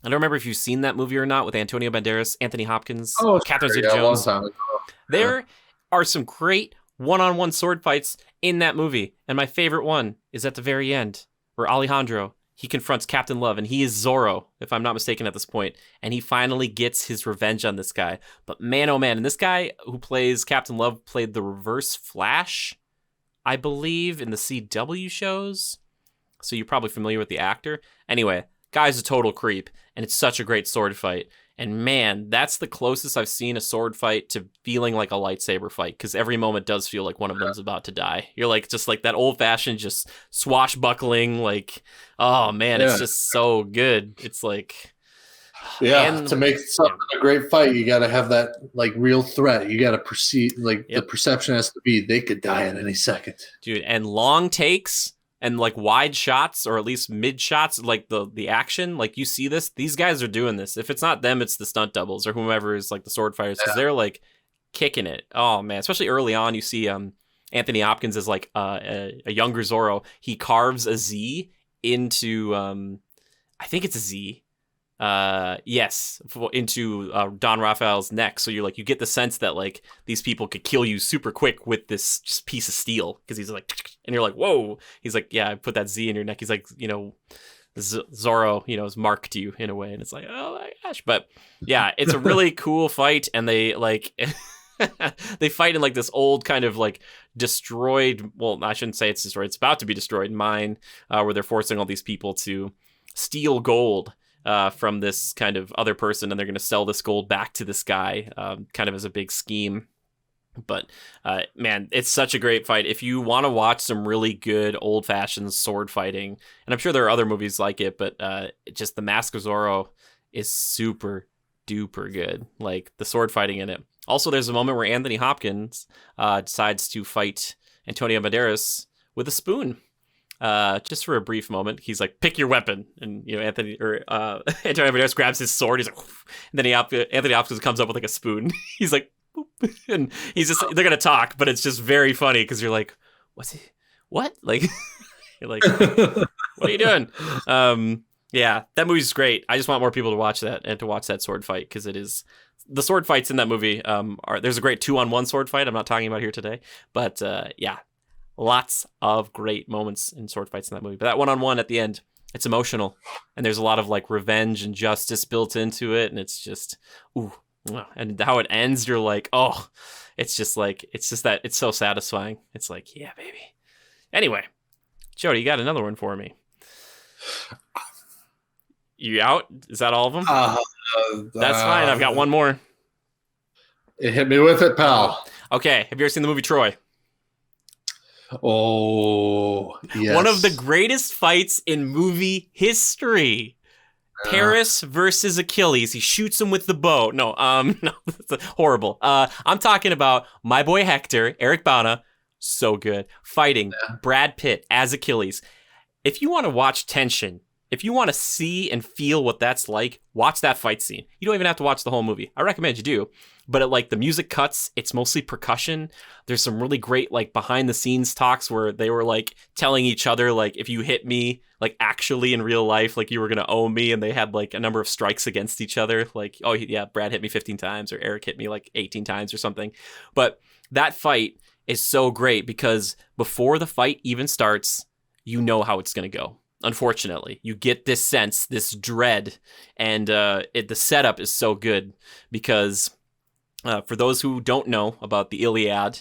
I don't remember if you've seen that movie or not with Antonio Banderas, Anthony Hopkins, Catherine Zeta-Jones. There are some great one-on-one sword fights in that movie. And my favorite one is at the very end where Alejandro, he confronts Captain Love, and he is Zorro, if I'm not mistaken at this point, and he finally gets his revenge on this guy. But man, oh man, and this guy who plays Captain Love played the Reverse Flash, I believe, in the CW shows. So you're probably familiar with the actor. Anyway, guy's a total creep, and it's such a great sword fight. And man, that's the closest I've seen a sword fight to feeling like a lightsaber fight, because every moment does feel like one of them's about to die. You're like, just like that old-fashioned, just swashbuckling, like, oh man, it's just so good. It's like, to make something a great fight, you got to have that like real threat. You got to perceive, like the perception has to be they could die at any second, dude. And long takes. And like wide shots, or at least mid shots, like the action, like you see this, these guys are doing this. If it's not them, it's the stunt doubles or whomever is like the sword fighters, because they're like kicking it. Oh man, especially early on, you see Anthony Hopkins is like a younger Zorro. He carves a Z into I think it's a Z. Yes, into Don Raphael's neck. So you're like, you get the sense that like these people could kill you super quick with this just piece of steel, because he's like, and you're like, whoa. He's like, yeah, I put that Z in your neck. He's like, you know, Zorro, you know, has marked you in a way, and it's like, oh my gosh. But yeah, it's a really cool fight, and they like they fight in like this old kind of like destroyed. Well, I shouldn't say it's destroyed. It's about to be destroyed mine, where they're forcing all these people to steal gold from this kind of other person, and they're going to sell this gold back to this guy, kind of as a big scheme. But man, it's such a great fight. If you want to watch some really good old-fashioned sword fighting, and I'm sure there are other movies like it, but just The Mask of Zorro is super duper good. Like the sword fighting in it. Also, there's a moment where Anthony Hopkins decides to fight Antonio Banderas with a spoon. Just for a brief moment, he's like, "Pick your weapon," and you know Antonio Banderas grabs his sword. He's like, and then Anthony Hopkins comes up with like a spoon. He's like, boop. And he's just, they're gonna talk, but it's just very funny because you're like, "What's he? What?" Like, you're like, "What are you doing?" Yeah, that movie's great. I just want more people to watch that and to watch that sword fight, because it is the sword fights in that movie. There's a great 2-on-1 sword fight. I'm not talking about here today, but yeah. Lots of great moments in sword fights in that movie. But that 1-on-1 at the end, it's emotional. And there's a lot of like revenge and justice built into it. And it's just, ooh. And how it ends, you're like, oh, it's just that, it's so satisfying. It's like, yeah, baby. Anyway, Jody, you got another one for me. You out? Is that all of them? That's fine. I've got one more. Hit me with it, pal. Okay. Have you ever seen the movie Troy? Oh, yes. One of the greatest fights in movie history. Paris versus Achilles. He shoots him with the bow. No, that's horrible. I'm talking about my boy Hector, Eric Bana. So good. Fighting Brad Pitt as Achilles. If you want to watch tension, if you want to see and feel what that's like, watch that fight scene. You don't even have to watch the whole movie. I recommend you do. But the music cuts, it's mostly percussion. There's some really great like behind the scenes talks where they were like telling each other, like, if you hit me, like actually in real life, like you were going to owe me. And they had like a number of strikes against each other. Like, oh yeah, Brad hit me 15 times or Eric hit me like 18 times or something. But that fight is so great because before the fight even starts, you know how it's going to go. Unfortunately, you get this sense, this dread, and the setup is so good because for those who don't know about the Iliad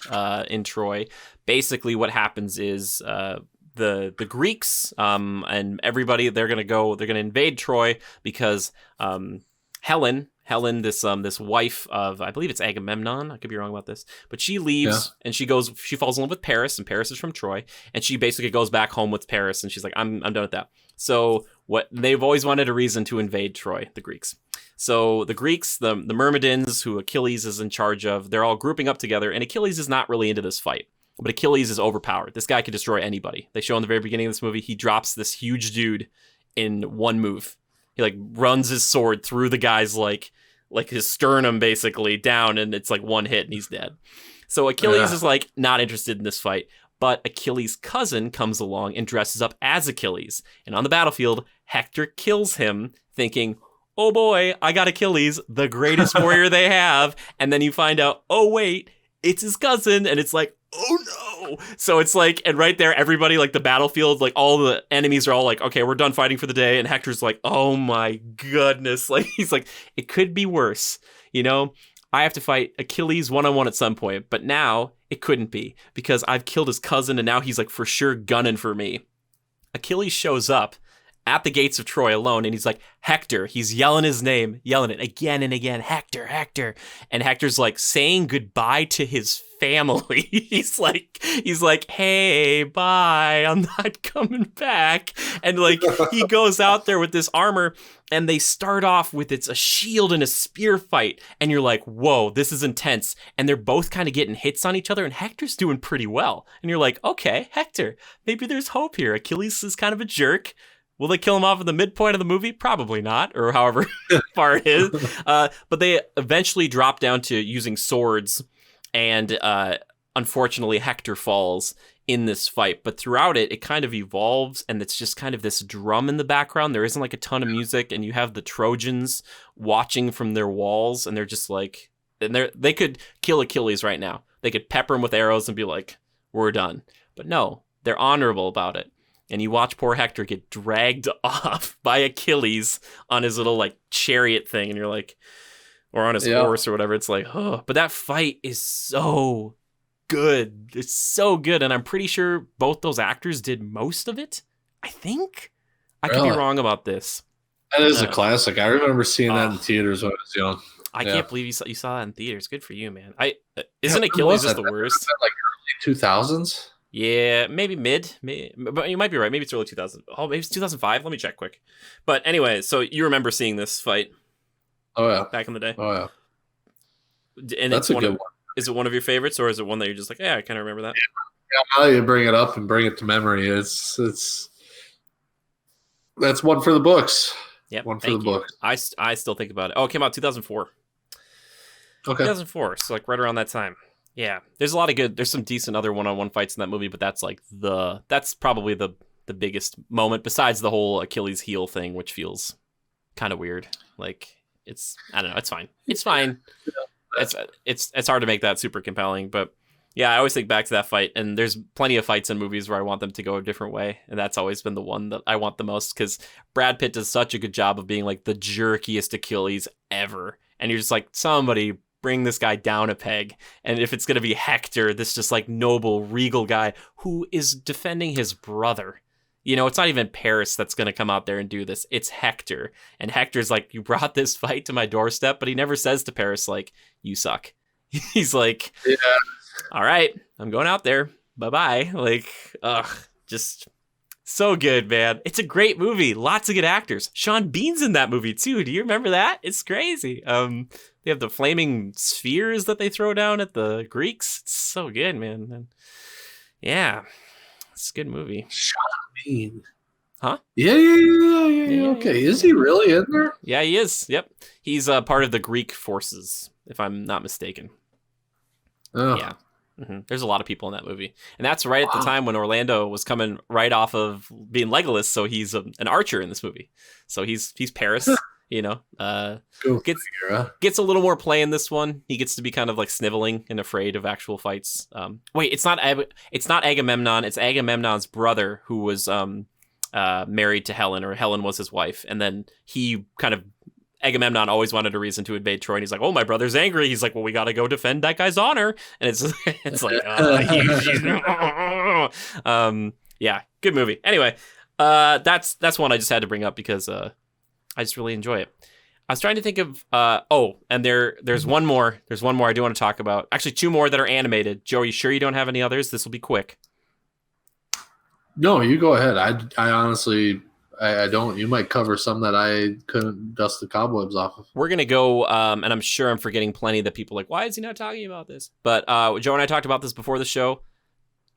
in Troy, basically what happens is the Greeks and everybody, they're gonna invade Troy because Helen, this wife of, I believe it's Agamemnon. I could be wrong about this, but she leaves and she falls in love with Paris, and Paris is from Troy, and she basically goes back home with Paris, and she's like, I'm done with that. So what they've always wanted a reason to invade Troy, the Greeks. So the Greeks, the Myrmidons, who Achilles is in charge of, they're all grouping up together, and Achilles is not really into this fight. But Achilles is overpowered. This guy can destroy anybody. They show in the very beginning of this movie, he drops this huge dude in one move. He like runs his sword through the guy's like his sternum basically down, and it's like one hit and he's dead. So Achilles is like not interested in this fight, but Achilles' cousin comes along and dresses up as Achilles. And on the battlefield, Hector kills him thinking, oh boy, I got Achilles, the greatest warrior they have. And then you find out, oh wait, it's his cousin. And it's like, oh no. So it's like, and right there, everybody, like the battlefield, like all the enemies are all like, okay, we're done fighting for the day. And Hector's like, oh my goodness. Like, he's like, it could be worse. You know, I have to fight Achilles 1-on-1 at some point, but now it couldn't be because I've killed his cousin and now he's like for sure gunning for me. Achilles shows up at the gates of Troy alone, and he's like, Hector. He's yelling his name, yelling it again and again, Hector, Hector. And Hector's like saying goodbye to his family. he's like, hey, bye, I'm not coming back. And like he goes out there with this armor, and they start off with it's a shield and a spear fight, and you're like, whoa, this is intense. And they're both kind of getting hits on each other, and Hector's doing pretty well. And you're like, okay, Hector, maybe there's hope here. Achilles is kind of a jerk. Will they kill him off at the midpoint of the movie? Probably not, or however far it is. But they eventually drop down to using swords, and unfortunately Hector falls in this fight, but throughout it kind of evolves, and it's just kind of this drum in the background. There isn't like a ton of music, and you have the Trojans watching from their walls, and they're just like, and they could kill Achilles right now. They could pepper him with arrows and be like, we're done. But no, they're honorable about it. And you watch poor Hector get dragged off by Achilles on his little like chariot thing, and you're like, or on his horse or whatever. It's like, oh, but that fight is so good. It's so good. And I'm pretty sure both those actors did most of it. I think. I could be wrong about this. That is a classic. I remember seeing that in theaters when I was young. I can't believe you saw that in theaters. Good for you, man. Isn't Achilles just the worst? Like early 2000s? Yeah, maybe mid. But you might be right. Maybe it's early 2000s. Oh, maybe it's 2005. Let me check quick. But anyway, so you remember seeing this fight? Oh, yeah. Back in the day? Oh, yeah. And that's a good one. Is it one of your favorites, or is it one that you're just like, yeah, I kind of remember that? Yeah, now you bring it up and bring it to memory. It's that's one for the books. Yeah, one for the books. I still think about it. Oh, it came out 2004. Okay. 2004, so like right around that time. Yeah, there's a lot of good. There's some decent other one-on-one fights in that movie, but that's like that's probably the biggest moment besides the whole Achilles heel thing, which feels kind of weird. Like I don't know. It's fine. It's fine. It's hard to make that super compelling, but yeah, I always think back to that fight, and there's plenty of fights in movies where I want them to go a different way, and that's always been the one that I want the most, because Brad Pitt does such a good job of being like the jerkiest Achilles ever, and you're just like, somebody bring this guy down a peg. And if it's going to be Hector, this just like noble, regal guy who is defending his brother. You know, it's not even Paris that's going to come out there and do this. It's Hector. And Hector's like, you brought this fight to my doorstep, but he never says to Paris, like, you suck. He's like, yeah, all right, I'm going out there. Bye-bye. Like, just so good, man. It's a great movie. Lots of good actors. Sean Bean's in that movie too. Do you remember that? It's crazy. They have the flaming spheres that they throw down at the Greeks. It's so good, man. And yeah, it's a good movie. Sean Bean. Huh? Yeah. Okay. Is he really in there? Yeah, he is. Yep. He's part of the Greek forces, if I'm not mistaken. Oh. Yeah. Mm-hmm. There's a lot of people in that movie. And that's right at the time when Orlando was coming right off of being Legolas, so he's an archer in this movie. So he's Paris. You know, gets a little more play in this one. He gets to be kind of like sniveling and afraid of actual fights. Wait, it's not Agamemnon. It's Agamemnon's brother who was married to Helen, or Helen was his wife. And then Agamemnon always wanted a reason to invade Troy, and he's like, "Oh, my brother's angry." He's like, "Well, we got to go defend that guy's honor." And it's like, yeah, good movie. Anyway, that's one I just had to bring up because I just really enjoy it. I was trying to think of and there's one more. There's one more I do want to talk about. Actually, two more that are animated. Joe, are you sure you don't have any others? This will be quick. No, you go ahead. I honestly I don't. You might cover some that I couldn't dust the cobwebs off of. We're gonna go, and I'm sure I'm forgetting plenty that people are like, why is he not talking about this? But Joe and I talked about this before the show.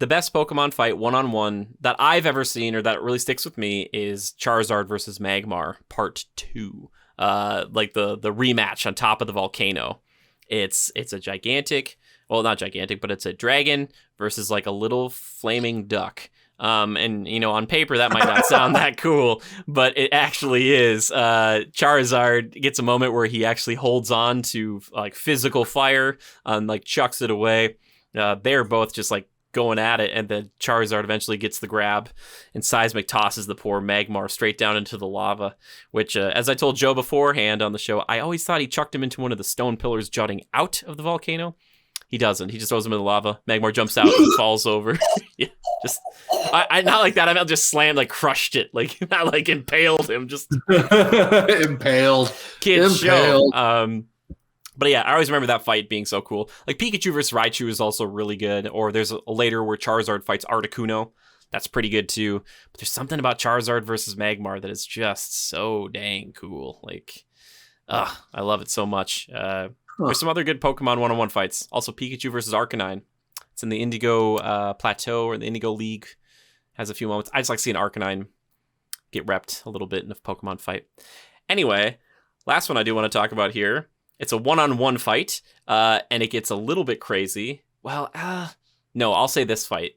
The best Pokemon fight one-on-one that I've ever seen, or that really sticks with me, is Charizard versus Magmar Part 2. Like the rematch on top of the volcano. It's a gigantic, well, not gigantic, but it's a dragon versus like a little flaming duck. And you know, on paper that might not sound that cool, but it actually is. Charizard gets a moment where he actually holds on to like physical fire, like chucks it away. They're both just like going at it, and then Charizard eventually gets the grab, and Seismic tosses the poor Magmar straight down into the lava, which, as I told Joe beforehand on the show, I always thought he chucked him into one of the stone pillars jutting out of the volcano. He doesn't. He just throws him in the lava. Magmar jumps out and falls over. Yeah, just I not like that. I meant just slammed, like crushed it, like not like impaled him, just impaled. Kid show. But yeah, I always remember that fight being so cool. Like Pikachu versus Raichu is also really good. Or there's a later where Charizard fights Articuno. That's pretty good too. But there's something about Charizard versus Magmar that is just so dang cool. Like, I love it so much. There's some other good Pokemon one-on-one fights. Also Pikachu versus Arcanine. It's in the Indigo Plateau, or the Indigo League. Has a few moments. I just like seeing Arcanine get repped a little bit in a Pokemon fight. Anyway, last one I do want to talk about here. It's a one-on-one fight, and it gets a little bit crazy. Well, no, I'll say this fight.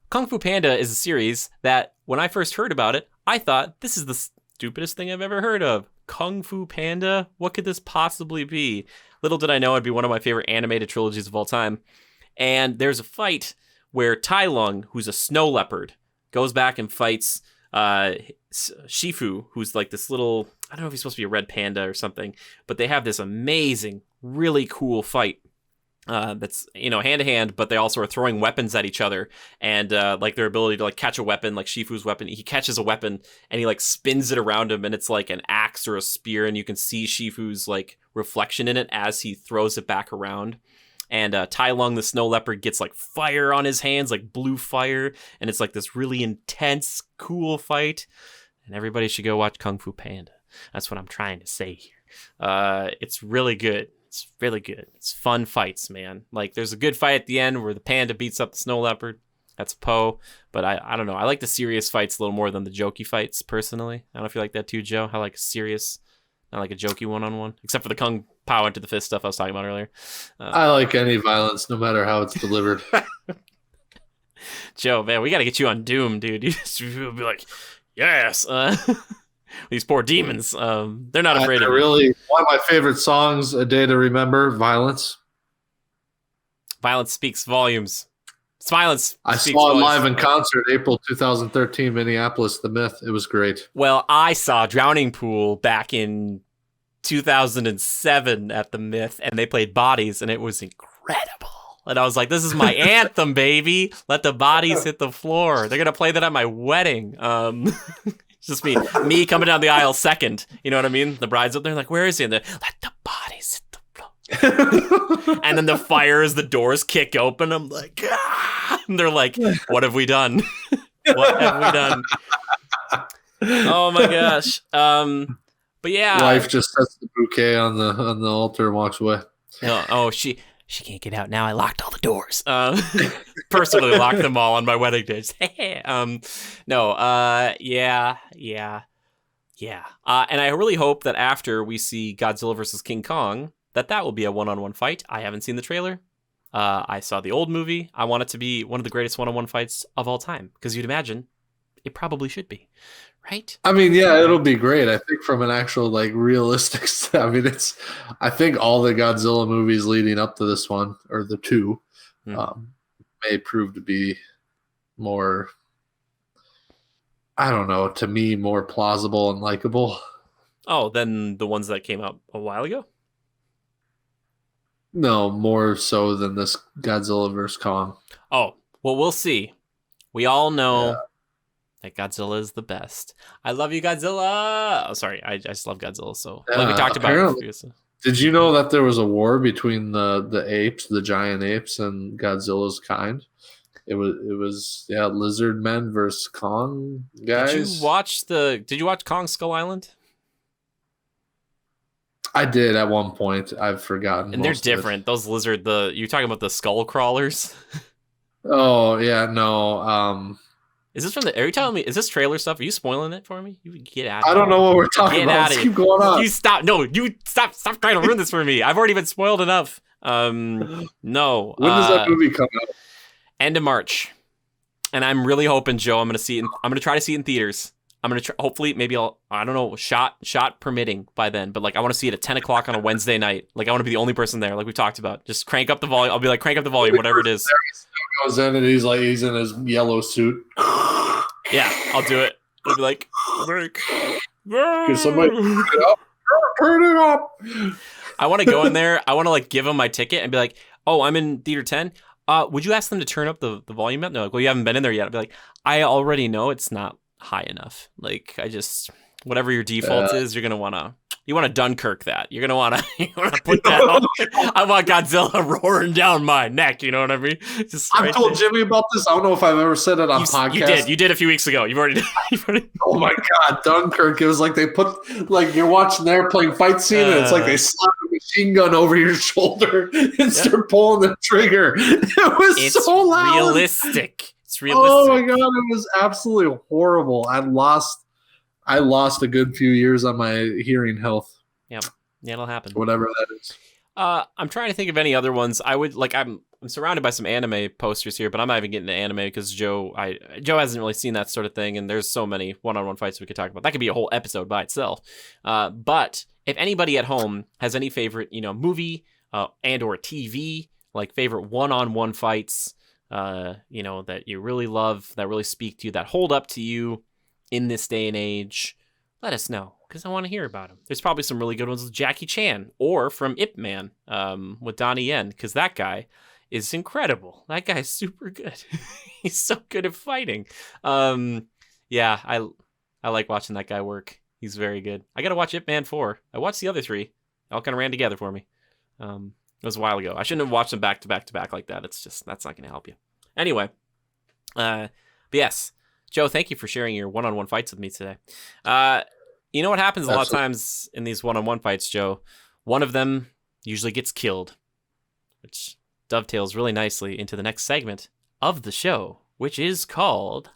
Kung Fu Panda is a series that when I first heard about it, I thought this is the stupidest thing I've ever heard of. Kung Fu Panda? What could this possibly be? Little did I know it'd be one of my favorite animated trilogies of all time. And there's a fight where Tai Lung, who's a snow leopard, goes back and fights Shifu, who's like this little, I don't know if he's supposed to be a red panda or something, but they have this amazing, really cool fight. That's, hand to hand, but they also are throwing weapons at each other, and like their ability to like catch a weapon, like Shifu's weapon, he catches a weapon and he like spins it around him, and it's like an axe or a spear, and you can see Shifu's like reflection in it as he throws it back around. And Tai Lung, the snow leopard, gets like fire on his hands, like blue fire, and it's like this really intense, cool fight. And everybody should go watch Kung Fu Panda. That's what I'm trying to say here. It's really good. It's really good. It's fun fights, man. Like, there's a good fight at the end where the panda beats up the snow leopard. That's Poe. But I don't know. I like the serious fights a little more than the jokey fights, personally. I don't know if you like that too, Joe. I like serious, not like a jokey one-on-one. Except for the Kung Pao into the fist stuff I was talking about earlier. I like any violence, no matter how it's delivered. Joe, man, we got to get you on Doom, dude. You'll be like, yes. These poor demons. They're not afraid of really, one of my favorite songs, A Day to Remember, Violence. Violence speaks volumes. It's violence. I saw it live in concert, April 2013, Minneapolis, The Myth. It was great. Well, I saw Drowning Pool back in 2007 at The Myth, and they played Bodies, and it was incredible. And I was like, this is my anthem, baby. Let the bodies hit the floor. They're going to play that at my wedding. It's just me coming down the aisle second. You know what I mean? The bride's up there like, where is he? And they're, let the bodies hit the floor. And then the fire as the doors kick open. I'm like, ah! And they're like, what have we done? What have we done? Oh my gosh. But yeah. Wife just sets the bouquet on the altar and walks away. She can't get out now. I locked all the doors. Personally locked them all on my wedding day. Yeah. And I really hope that after we see Godzilla versus King Kong, that will be a one-on-one fight. I haven't seen the trailer. I saw the old movie. I want it to be one of the greatest one-on-one fights of all time, because you'd imagine it probably should be, right? I mean, yeah, it'll be great. I think from an actual like realistic, I think all the Godzilla movies leading up to this one, or the two, may prove to be more, I don't know, to me, more plausible and likable. Oh, than the ones that came out a while ago? No, more so than this Godzilla vs. Kong. Oh, well, we'll see. We all know that Godzilla is the best. I love you, Godzilla. Oh, sorry. I just love Godzilla. So, like we talked about. Did you know that there was a war between the apes, the giant apes, and Godzilla's kind? It was lizard men versus Kong guys. Did you watch Kong Skull Island? I did at one point. I've forgotten. And they're different. Those lizard, you're talking about the skull crawlers? Oh, yeah, no. Is this are you telling me, is this trailer stuff? Are you spoiling it for me? You get out of here. I don't know what we're talking about. Let's keep going on. You stop. No, you stop trying to ruin this for me. I've already been spoiled enough. No. When does that movie come out? End of March. And I'm really hoping, Joe, I'm going to try to see it in theaters. I'm going to hopefully, maybe I don't know, shot permitting by then, but like I want to see it at 10 o'clock on a Wednesday night. Like I want to be the only person there, like we talked about. Just crank up the volume. I'll be like, crank up the volume, whatever it is. He goes in and he's in his yellow suit. Yeah, I'll do it. I'll be like, can somebody turn it up? Turn it up. I want to go in there. I want to like give them my ticket and be like, oh, I'm in theater 10. Would you ask them to turn up the volume up? No, like, well, you haven't been in there yet. I'd be like, I already know it's not high enough. Like whatever your default is, you want to Dunkirk that. You're gonna want to put that on. I want Godzilla roaring down my neck. You know what I mean? I've told Jimmy about this. I don't know if I've ever said it on podcast. You did a few weeks ago. You've already. Oh my God, Dunkirk! It was like they put like you're watching an airplane fight scene, and it's like they slap a machine gun over your shoulder and start pulling the trigger. It's so loud. Realistic. It's realistic. Oh my God, it was absolutely horrible. I lost a good few years on my hearing health. Yep. Yeah, it'll happen. Whatever that is. I'm trying to think of any other ones. I would like. I'm surrounded by some anime posters here, but I'm not even getting to anime because Joe hasn't really seen that sort of thing, and there's so many one-on-one fights we could talk about. That could be a whole episode by itself. But if anybody at home has any favorite, movie and or TV, like favorite one-on-one fights, that you really love, that really speak to you, that hold up to you in this day and age, let us know, because I want to hear about them. There's probably some really good ones with Jackie Chan, or from Ip Man with Donnie Yen, because that guy is incredible. That guy's super good. He's so good at fighting. Yeah, I like watching that guy work. He's very good. I got to watch Ip Man 4. I watched the other 3. All kind of ran together for me. It was a while ago. I shouldn't have watched them back to back to back like that. That's not going to help you. Anyway, but yes, Joe, thank you for sharing your one-on-one fights with me today. You know what happens a lot of times in these one-on-one fights, Joe? One of them usually gets killed, which dovetails really nicely into the next segment of the show, which is called...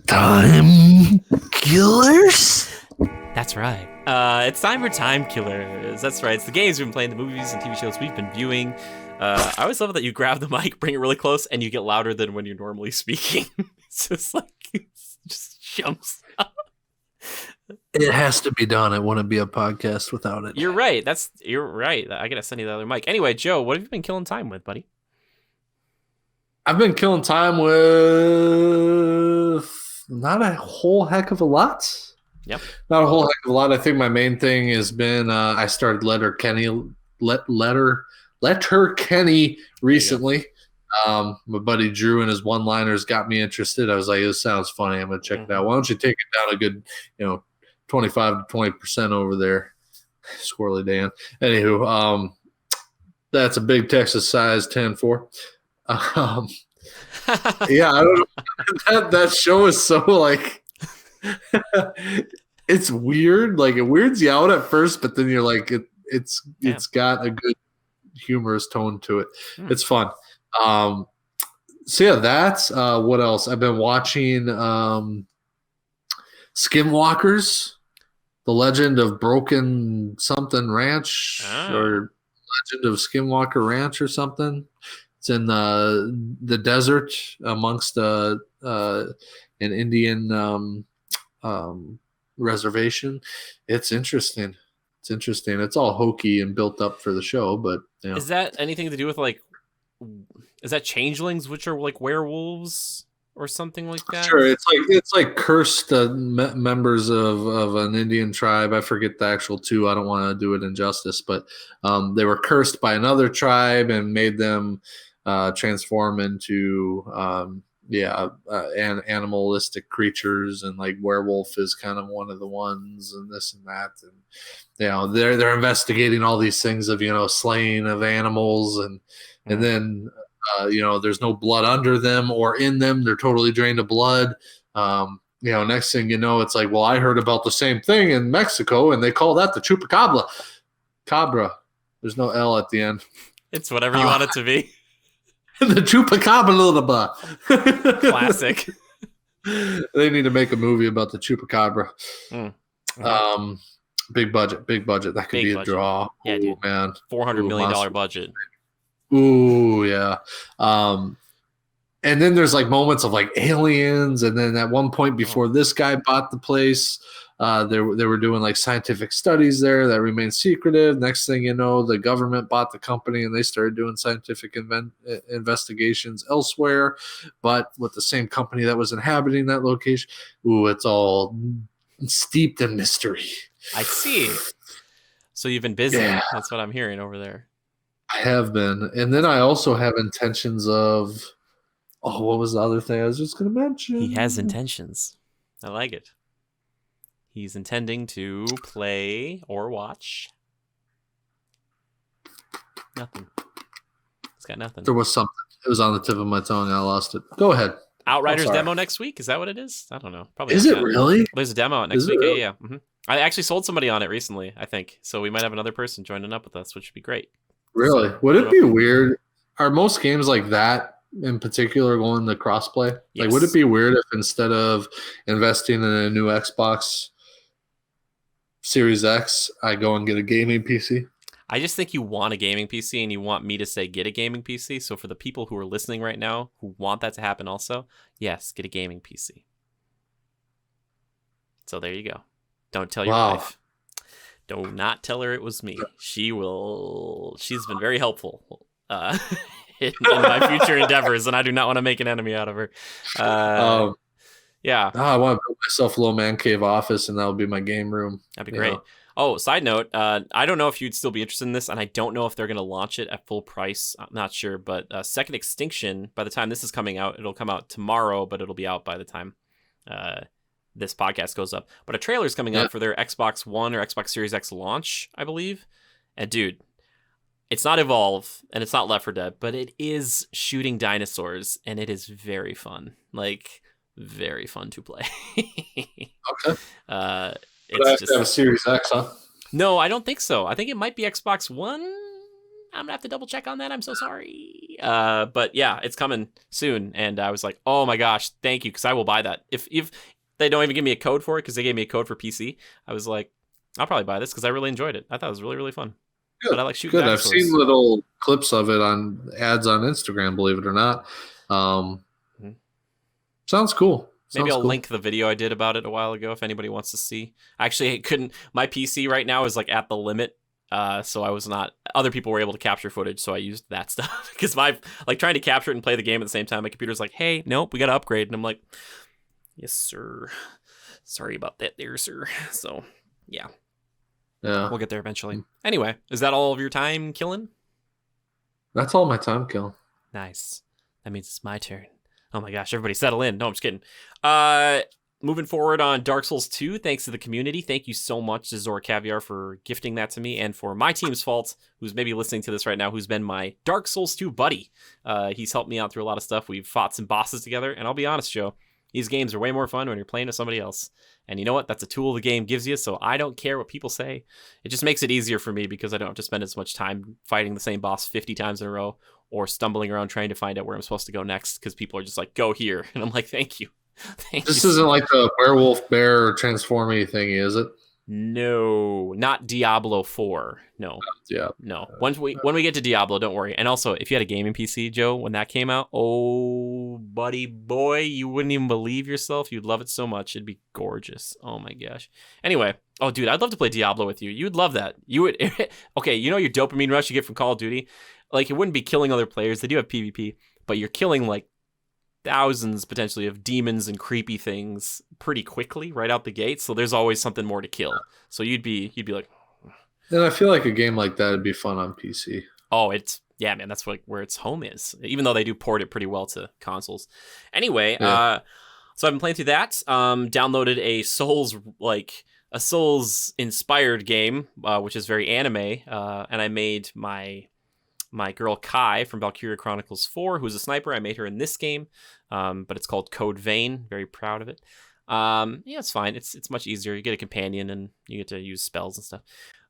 Time Killers? That's right. It's time for Time Killers. That's right. It's the games we've been playing, the movies and TV shows we've been viewing. I always love that you grab the mic, bring it really close, and you get louder than when you're normally speaking. It's just like, it just jumps up. It has to be done. It wouldn't be a podcast without it. You're right. You're right. I gotta send you the other mic. Anyway, Joe, what have you been killing time with, buddy? I've been killing time with not a whole heck of a lot. Yep. Not a whole heck of a lot. I think my main thing has been I started Letter Kenny recently. My buddy Drew and his one-liners got me interested. I was like, this sounds funny. I'm gonna check it out. Why don't you take it down a good, 25 to 20% over there, Squirrely Dan. Anywho, that's a big Texas size 10-4. Yeah, I don't know. That show is so like it's weird. Like it weirds you out at first, but then you're like it's got a good humorous tone to it. It's fun. So yeah, that's what else? I've been watching Skinwalkers, The Legend of Broken Something Ranch, or Legend of Skinwalker Ranch or something. It's in the desert amongst an Indian reservation. It's interesting. It's all hokey and built up for the show, but Is that anything to do with is that changelings, which are like werewolves or something like that? Sure, it's like cursed members of an Indian tribe. I forget the actual two. I don't want to do it injustice, but they were cursed by another tribe and made them transform into animalistic creatures, and like werewolf is kind of one of the ones, and this and that, and they're investigating all these things of slaying of animals, and then there's no blood under them or in them. They're totally drained of blood. Next thing you know, it's like, well, I heard about the same thing in Mexico, and they call that the chupacabra. Cabra. There's no L at the end. It's whatever you want it to be. The chupacabra. Classic. They need to make a movie about the chupacabra. Big budget. That could be a draw. Yeah, dude. Man. $400 million budget. Ooh, yeah. And then there's like moments of like aliens, and then at one point before this guy bought the place, they were doing like scientific studies there that remained secretive. Next thing you know, the government bought the company and they started doing scientific investigations elsewhere, but with the same company that was inhabiting that location. Ooh, it's all steeped in mystery. I see. So you've been busy. Yeah. That's what I'm hearing over there. I have been. And then I also have intentions of, what was the other thing I was just going to mention? He has intentions. I like it. He's intending to play or watch. Nothing. He's got nothing. There was something. It was on the tip of my tongue. I lost it. Go ahead. Outriders demo next week? Is that what it is? I don't know. Probably. Is it really? There's a demo out next week. Really? Yeah. Mm-hmm. I actually sold somebody on it recently, I think. So we might have another person joining up with us, which would be great. Really? Would it be weird? Are most games like that in particular going to crossplay? Yes. Like, would it be weird if instead of investing in a new Xbox Series X, I go and get a gaming PC? I just think you want a gaming PC and you want me to say get a gaming PC. So for the people who are listening right now who want that to happen also, yes, get a gaming PC. So there you go. Don't tell your wife. Do not tell her it was me. She's been very helpful in my future endeavors, and I do not want to make an enemy out of her. Yeah. I want to build myself a little man cave office, and that'll be my game room. That'd be great. Oh, side note, I don't know if you'd still be interested in this, and I don't know if they're going to launch it at full price. I'm not sure, but Second Extinction, by the time this is coming out, it'll come out tomorrow, but it'll be out by the time this podcast goes up. But a trailer's coming up for their Xbox One or Xbox Series X launch, I believe. And dude, it's not Evolve, and it's not Left 4 Dead, but it is shooting dinosaurs, and it is very fun. Like, very fun to play. Okay. It's I have to have a Series X, huh? No, I don't think so. I think it might be Xbox One. I'm gonna have to double check on that. I'm so sorry. But yeah, it's coming soon, and I was like, oh my gosh, thank you, because I will buy that. If they don't even give me a code for it, because they gave me a code for PC, I was like, I'll probably buy this because I really enjoyed it. I thought it was really, really fun. Good. But I like shooting dinosaurs. I've seen little clips of it on ads on Instagram, believe it or not. Sounds cool. Maybe I'll link the video I did about it a while ago if anybody wants to see. Actually, I couldn't. My PC right now is like at the limit, so I was not. Other people were able to capture footage, so I used that stuff because my trying to capture it and play the game at the same time. My computer's like, "Hey, nope, we got to upgrade," and I'm like, "Yes, sir. Sorry about that, there, sir." So, yeah, we'll get there eventually. Anyway, is that all of your time killing? That's all my time killing. Nice. That means it's my turn. Oh my gosh, everybody settle in. No, I'm just kidding. Moving forward on Dark Souls 2, thanks to the community. Thank you so much to Zora Caviar for gifting that to me, and for my team's fault, who's maybe listening to this right now, who's been my Dark Souls 2 buddy. He's helped me out through a lot of stuff. We've fought some bosses together, and I'll be honest, Joe, these games are way more fun when you're playing with somebody else. And you know what? That's a tool the game gives you, so I don't care what people say. It just makes it easier for me because I don't have to spend as much time fighting the same boss 50 times in a row or stumbling around trying to find out where I'm supposed to go next because people are just like, go here. And I'm like, thank you. This isn't like the werewolf bear transforming thingy, is it? No, not Diablo 4. No. Yeah. No. When we get to Diablo, don't worry. And also, if you had a gaming PC, Joe, when that came out, oh, buddy boy, you wouldn't even believe yourself. You'd love it so much. It'd be gorgeous. Oh my gosh. Anyway, oh dude, I'd love to play Diablo with you. You'd love that. You would. Okay, you know your dopamine rush you get from Call of Duty? Like, it wouldn't be killing other players. They do have PvP, but you're killing like thousands potentially of demons and creepy things pretty quickly right out the gate. So there's always something more to kill. So you'd be like, and I feel like a game like that would be fun on PC. Oh, yeah, man, that's where its home is. Even though they do port it pretty well to consoles. Anyway, so I've been playing through that. Downloaded a Souls inspired game, which is very anime, and I made my girl Kai from Valkyria Chronicles 4, who's a sniper. I made her in this game, but it's called Code Vein. Very proud of it. Yeah, it's fine. It's much easier. You get a companion and you get to use spells and stuff.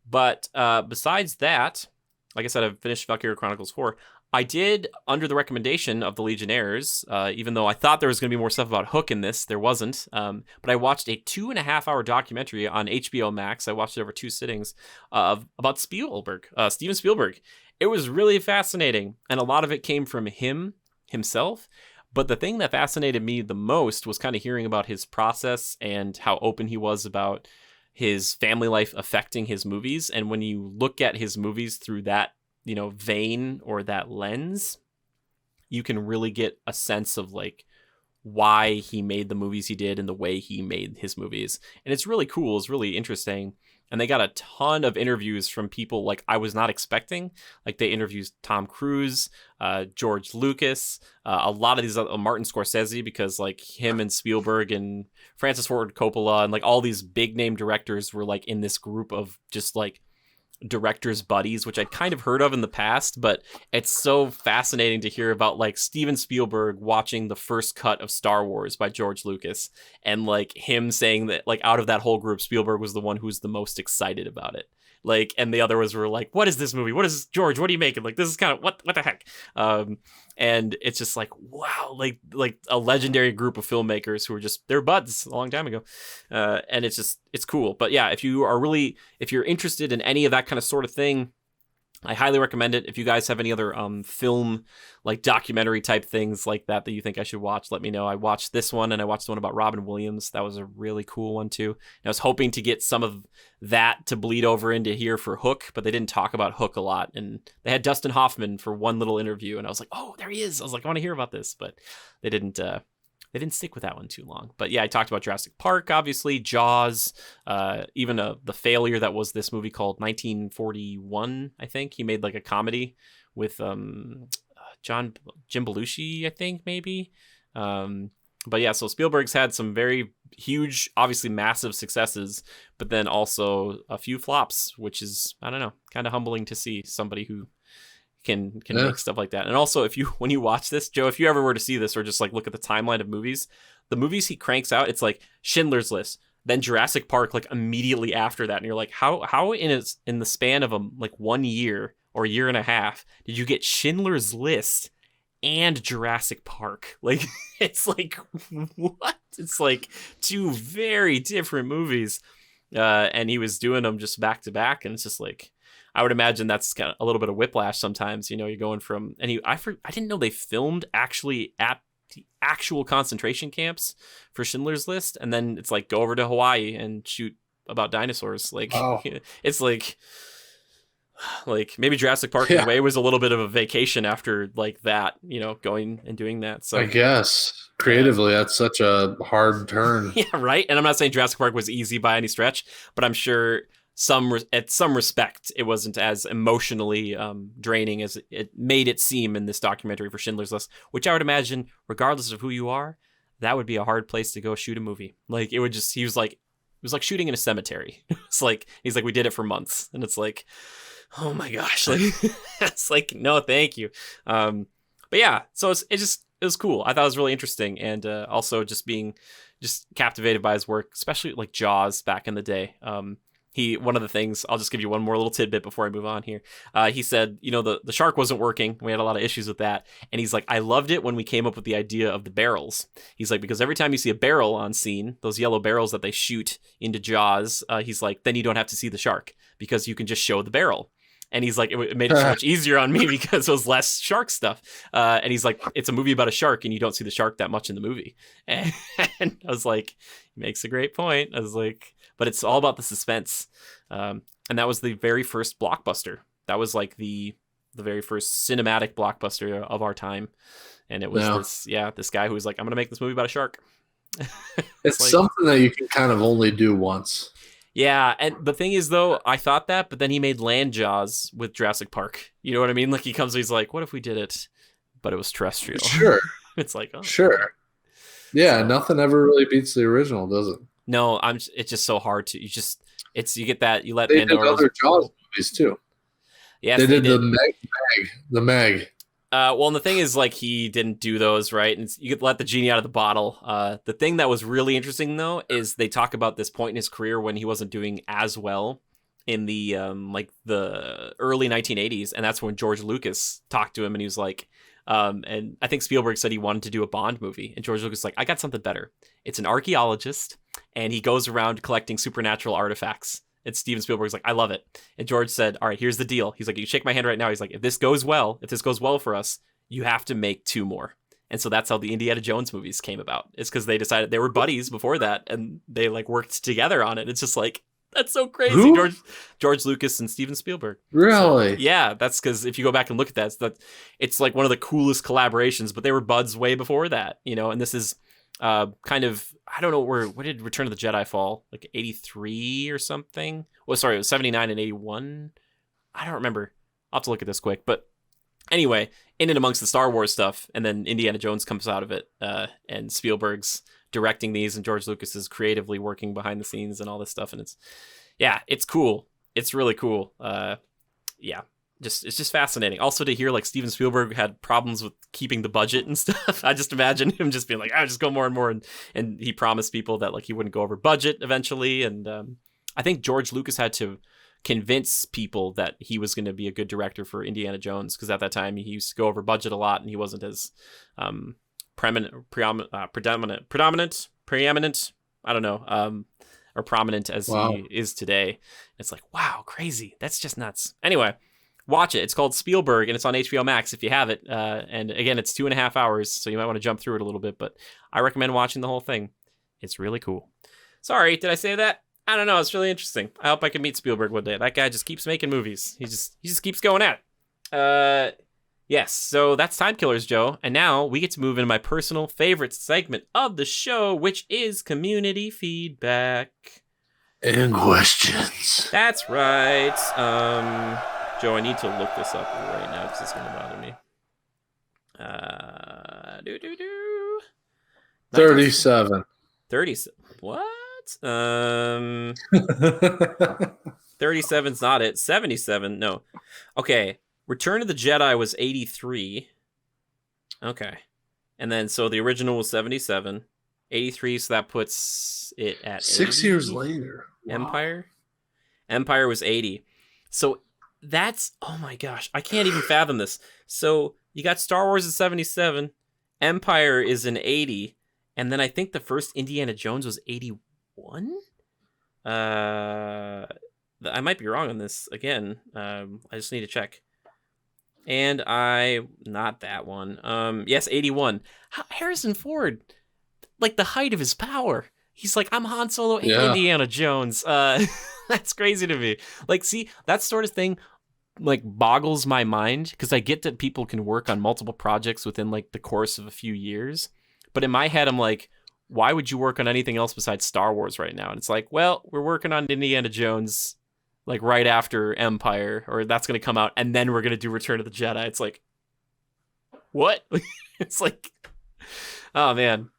But besides that, like I said, I've finished Valkyria Chronicles 4. I did, under the recommendation of the Legionnaires, even though I thought there was going to be more stuff about Hook in this, there wasn't. But I watched a 2.5-hour documentary on HBO Max. I watched it over 2 sittings about Steven Spielberg. It was really fascinating, and a lot of it came from himself. But the thing that fascinated me the most was kind of hearing about his process and how open he was about his family life affecting his movies. And when you look at his movies through that, vein or that lens, you can really get a sense of like why he made the movies he did and the way he made his movies. And it's really cool. It's really interesting. And they got a ton of interviews from people like I was not expecting. Like they interviewed Tom Cruise, George Lucas, a lot of these Martin Scorsese, because like him and Spielberg and Francis Ford Coppola and like all these big name directors were like in this group of just like directors buddies, which I'd kind of heard of in the past, but it's so fascinating to hear about like Steven Spielberg watching the first cut of Star Wars by George Lucas and like him saying that like out of that whole group, Spielberg was the one who was the most excited about it. Like, and the other ones were like, what is this movie? What is George? What are you making? Like, this is kind of what the heck? And it's just like, wow, like a legendary group of filmmakers who were just, they're buds a long time ago. And it's cool. But yeah, if you're interested in any of that kind of sort of thing, I highly recommend it. If you guys have any other film, like documentary type things like that you think I should watch, let me know. I watched this one, and I watched the one about Robin Williams. That was a really cool one too. And I was hoping to get some of that to bleed over into here for Hook, but they didn't talk about Hook a lot. And they had Dustin Hoffman for one little interview, and I was like, oh, there he is. I was like, I want to hear about this, but they didn't. They didn't stick with that one too long. But yeah, I talked about Jurassic Park, obviously, Jaws, even the failure that was this movie called 1941, I think. He made like a comedy with Jim Belushi, I think, maybe. But yeah, so Spielberg's had some very huge, obviously massive successes, but then also a few flops, which is, I don't know, kind of humbling to see somebody who can make stuff like that. And also, when you watch this, Joe, if you ever were to see this or just like look at the timeline of movies, the movies he cranks out, it's like Schindler's List, then Jurassic Park, like immediately after that, and you're like, how in the span of like 1 year or a year and a half did you get Schindler's List and Jurassic Park? Like, it's like, what? It's like two very different movies, and he was doing them just back to back, and it's just like, I would imagine that's kind of a little bit of whiplash sometimes. You know, you're going from, and I didn't know they filmed actually at the actual concentration camps for Schindler's List, and then it's like go over to Hawaii and shoot about dinosaurs. Like, it's like maybe Jurassic Park in a way was a little bit of a vacation after like that, you know, going and doing that. So I guess creatively, that's such a hard turn. Yeah, right. And I'm not saying Jurassic Park was easy by any stretch, but I'm sure at some respect, it wasn't as emotionally draining as it made it seem in this documentary for Schindler's List, which I would imagine, regardless of who you are, that would be a hard place to go shoot a movie. Like, it was like shooting in a cemetery. It's like, he's like, we did it for months. And it's like, oh my gosh. Like, it's like, no, thank you. But yeah, so it was cool. I thought it was really interesting. And also just being captivated by his work, especially like Jaws back in the day. One of the things, I'll just give you one more little tidbit before I move on here. He said, you know, the shark wasn't working. We had a lot of issues with that. And he's like, I loved it when we came up with the idea of the barrels. He's like, because every time you see a barrel on scene, those yellow barrels that they shoot into Jaws, he's like, then you don't have to see the shark because you can just show the barrel. And he's like, it made it so much easier on me because it was less shark stuff. And he's like, it's a movie about a shark and you don't see the shark that much in the movie. And I was like, he makes a great point. I was like, but it's all about the suspense. And that was the very first blockbuster. That was like the very first cinematic blockbuster of our time. And it was this guy who was like, I'm going to make this movie about a shark. It's like, something that you can kind of only do once. Yeah, and the thing is, though, I thought that, but then he made Land Jaws with Jurassic Park. You know what I mean? Like, he comes, he's like, what if we did it, but it was terrestrial? Sure. It's like, oh. Sure. Yeah, so, nothing ever really beats the original, does it? No, it's just so hard to, you get that, you let They Pandora's did other Jaws movies, too. Yes, they did. The Meg. Well, and the thing is, like, he didn't do those, right? And you could let the genie out of the bottle. The thing that was really interesting, though, is they talk about this point in his career when he wasn't doing as well in the the early 1980s, and that's when George Lucas talked to him, and he was like, and I think Spielberg said he wanted to do a Bond movie, and George Lucas was like, I got something better. It's an archaeologist, and he goes around collecting supernatural artifacts. And Steven Spielberg's like, I love it. And George said, all right, here's the deal. He's like, you shake my hand right now. He's like, if this goes well for us, you have to make 2 more. And so that's how the Indiana Jones movies came about. It's because they decided they were buddies before that, and they like worked together on it. It's just like, that's so crazy. Who? George Lucas and Steven Spielberg. Really? So, yeah, that's because if you go back and look at that, it's like one of the coolest collaborations, but they were buds way before that, you know, and this is kind of, I don't know where did Return of the Jedi fall? Like 83 or something? Well, sorry, it was 79 and 81. I don't remember. I'll have to look at this quick. But anyway, in and amongst the Star Wars stuff, and then Indiana Jones comes out of it, and Spielberg's directing these, and George Lucas is creatively working behind the scenes and all this stuff. And it's cool. It's really cool. It's just fascinating. Also to hear like Steven Spielberg had problems with keeping the budget and stuff. I just imagine him just being like, I'll just go more and more. And he promised people that like he wouldn't go over budget eventually. And I think George Lucas had to convince people that he was going to be a good director for Indiana Jones, because at that time he used to go over budget a lot and he wasn't as preeminent. I don't know, or prominent as he is today. It's like, wow, crazy. That's just nuts. Anyway, watch it. It's called Spielberg, and it's on HBO Max if you have it. And again, it's 2.5 hours, so you might want to jump through it a little bit, but I recommend watching the whole thing. It's really cool. Sorry, did I say that? I don't know. It's really interesting. I hope I can meet Spielberg one day. That guy just keeps making movies. He just keeps going at it. Yes, so that's Time Killers, Joe. And now we get to move into my personal favorite segment of the show, which is community feedback. And questions. That's right. Joe, I need to look this up right now because it's going to bother me. 37. 37. What? 37's not it. 77. No. Okay. Return of the Jedi was 83. Okay. And then, so the original was 77. 83, so that puts it at 6 80. years later. Wow. Empire was 80. So that's, oh my gosh, I can't even fathom this. So you got Star Wars at 77. Empire is in 80. And then I think the first Indiana Jones was 81? I might be wrong on this again. I just need to check. And not that one. Yes, 81. Harrison Ford, like the height of his power. He's like, I'm Han Solo and Indiana Jones. That's crazy to me. Like, see, that sort of thing, like, boggles my mind, because I get that people can work on multiple projects within, like, the course of a few years. But in my head, I'm like, why would you work on anything else besides Star Wars right now? And it's like, well, we're working on Indiana Jones, like, right after Empire, or that's going to come out, and then we're going to do Return of the Jedi. It's like, what? It's like, oh, man.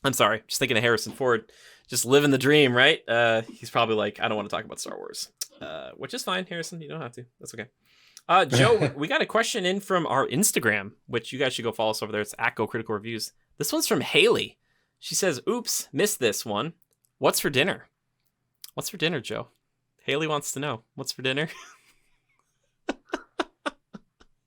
I'm sorry. Just thinking of Harrison Ford, just living the dream, right? He's probably like, I don't want to talk about Star Wars, which is fine, Harrison. You don't have to. That's okay. Joe, we got a question in from our Instagram, which you guys should go follow us over there. It's @GoCriticalReviews. This one's from Haley. She says, oops, missed this one. What's for dinner? What's for dinner, Joe? Haley wants to know. What's for dinner?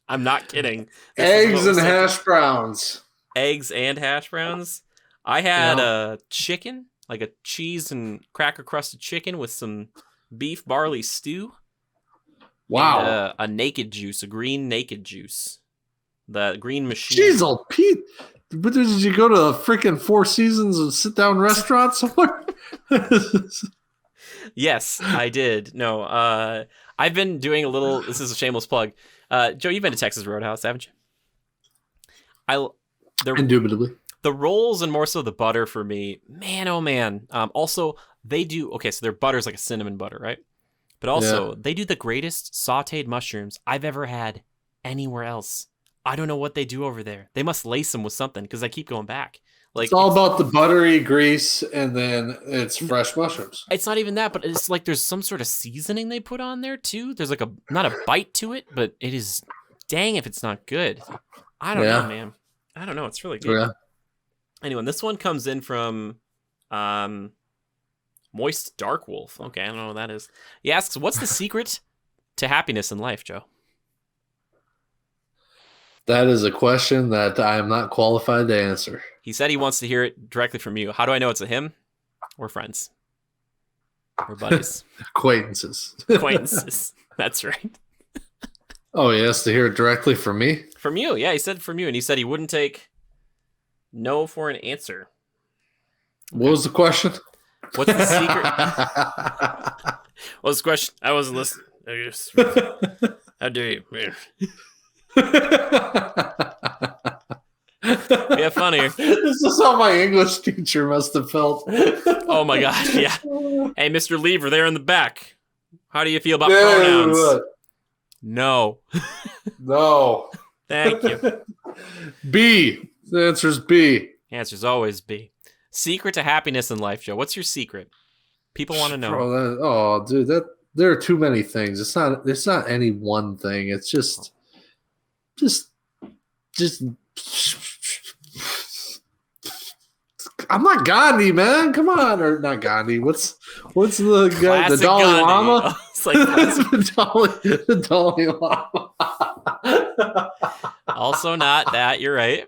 I'm not kidding. Eggs and hash browns. Eggs and hash browns? I had a chicken, like a cheese and cracker crusted chicken with some beef barley stew. Wow. And, a green naked juice. The green machine. Jeez, old Pete. But did you go to a freaking Four Seasons and sit down restaurant somewhere? Yes, I did. No, I've been doing a little. This is a shameless plug. Joe, you've been to Texas Roadhouse, haven't you? Indubitably. The rolls and more so the butter for me, man, oh man. Also, they do, okay, so their butter's like a cinnamon butter, right? But also, they do the greatest sauteed mushrooms I've ever had anywhere else. I don't know what they do over there. They must lace them with something, because I keep going back. Like, it's all about the buttery grease, and then it's fresh mushrooms. It's not even that, but it's like there's some sort of seasoning they put on there too. There's like not a bite to it, but it is, dang if it's not good. I don't know, man. I don't know. It's really good. Yeah. Anyway, this one comes in from Moist Dark Wolf. Okay, I don't know what that is. He asks, what's the secret to happiness in life, Joe? That is a question that I am not qualified to answer. He said he wants to hear it directly from you. How do I know it's a him? Or friends? Or buddies? Acquaintances. Acquaintances. That's right. Oh, he has to hear it directly from me? From you. Yeah, he said from you. And he said he wouldn't take no for an answer. What was the question? What's the secret? What's the question? I wasn't listening. I guess. How dare you? Yeah, funnier. This is how my English teacher must have felt. Oh my gosh, yeah. Hey, Mr. Lever, there in the back. How do you feel about pronouns? No. No. Thank you. B. The answer is B. The answer's always B. Secret to happiness in life, Joe. What's your secret? People want to know. Bro, dude, there are too many things. It's not any one thing. It's just I'm not Gandhi, man. Come on, or not Gandhi. What's the guy? The Dalai Lama? It's like the Dalai Lama. also not that. You're right.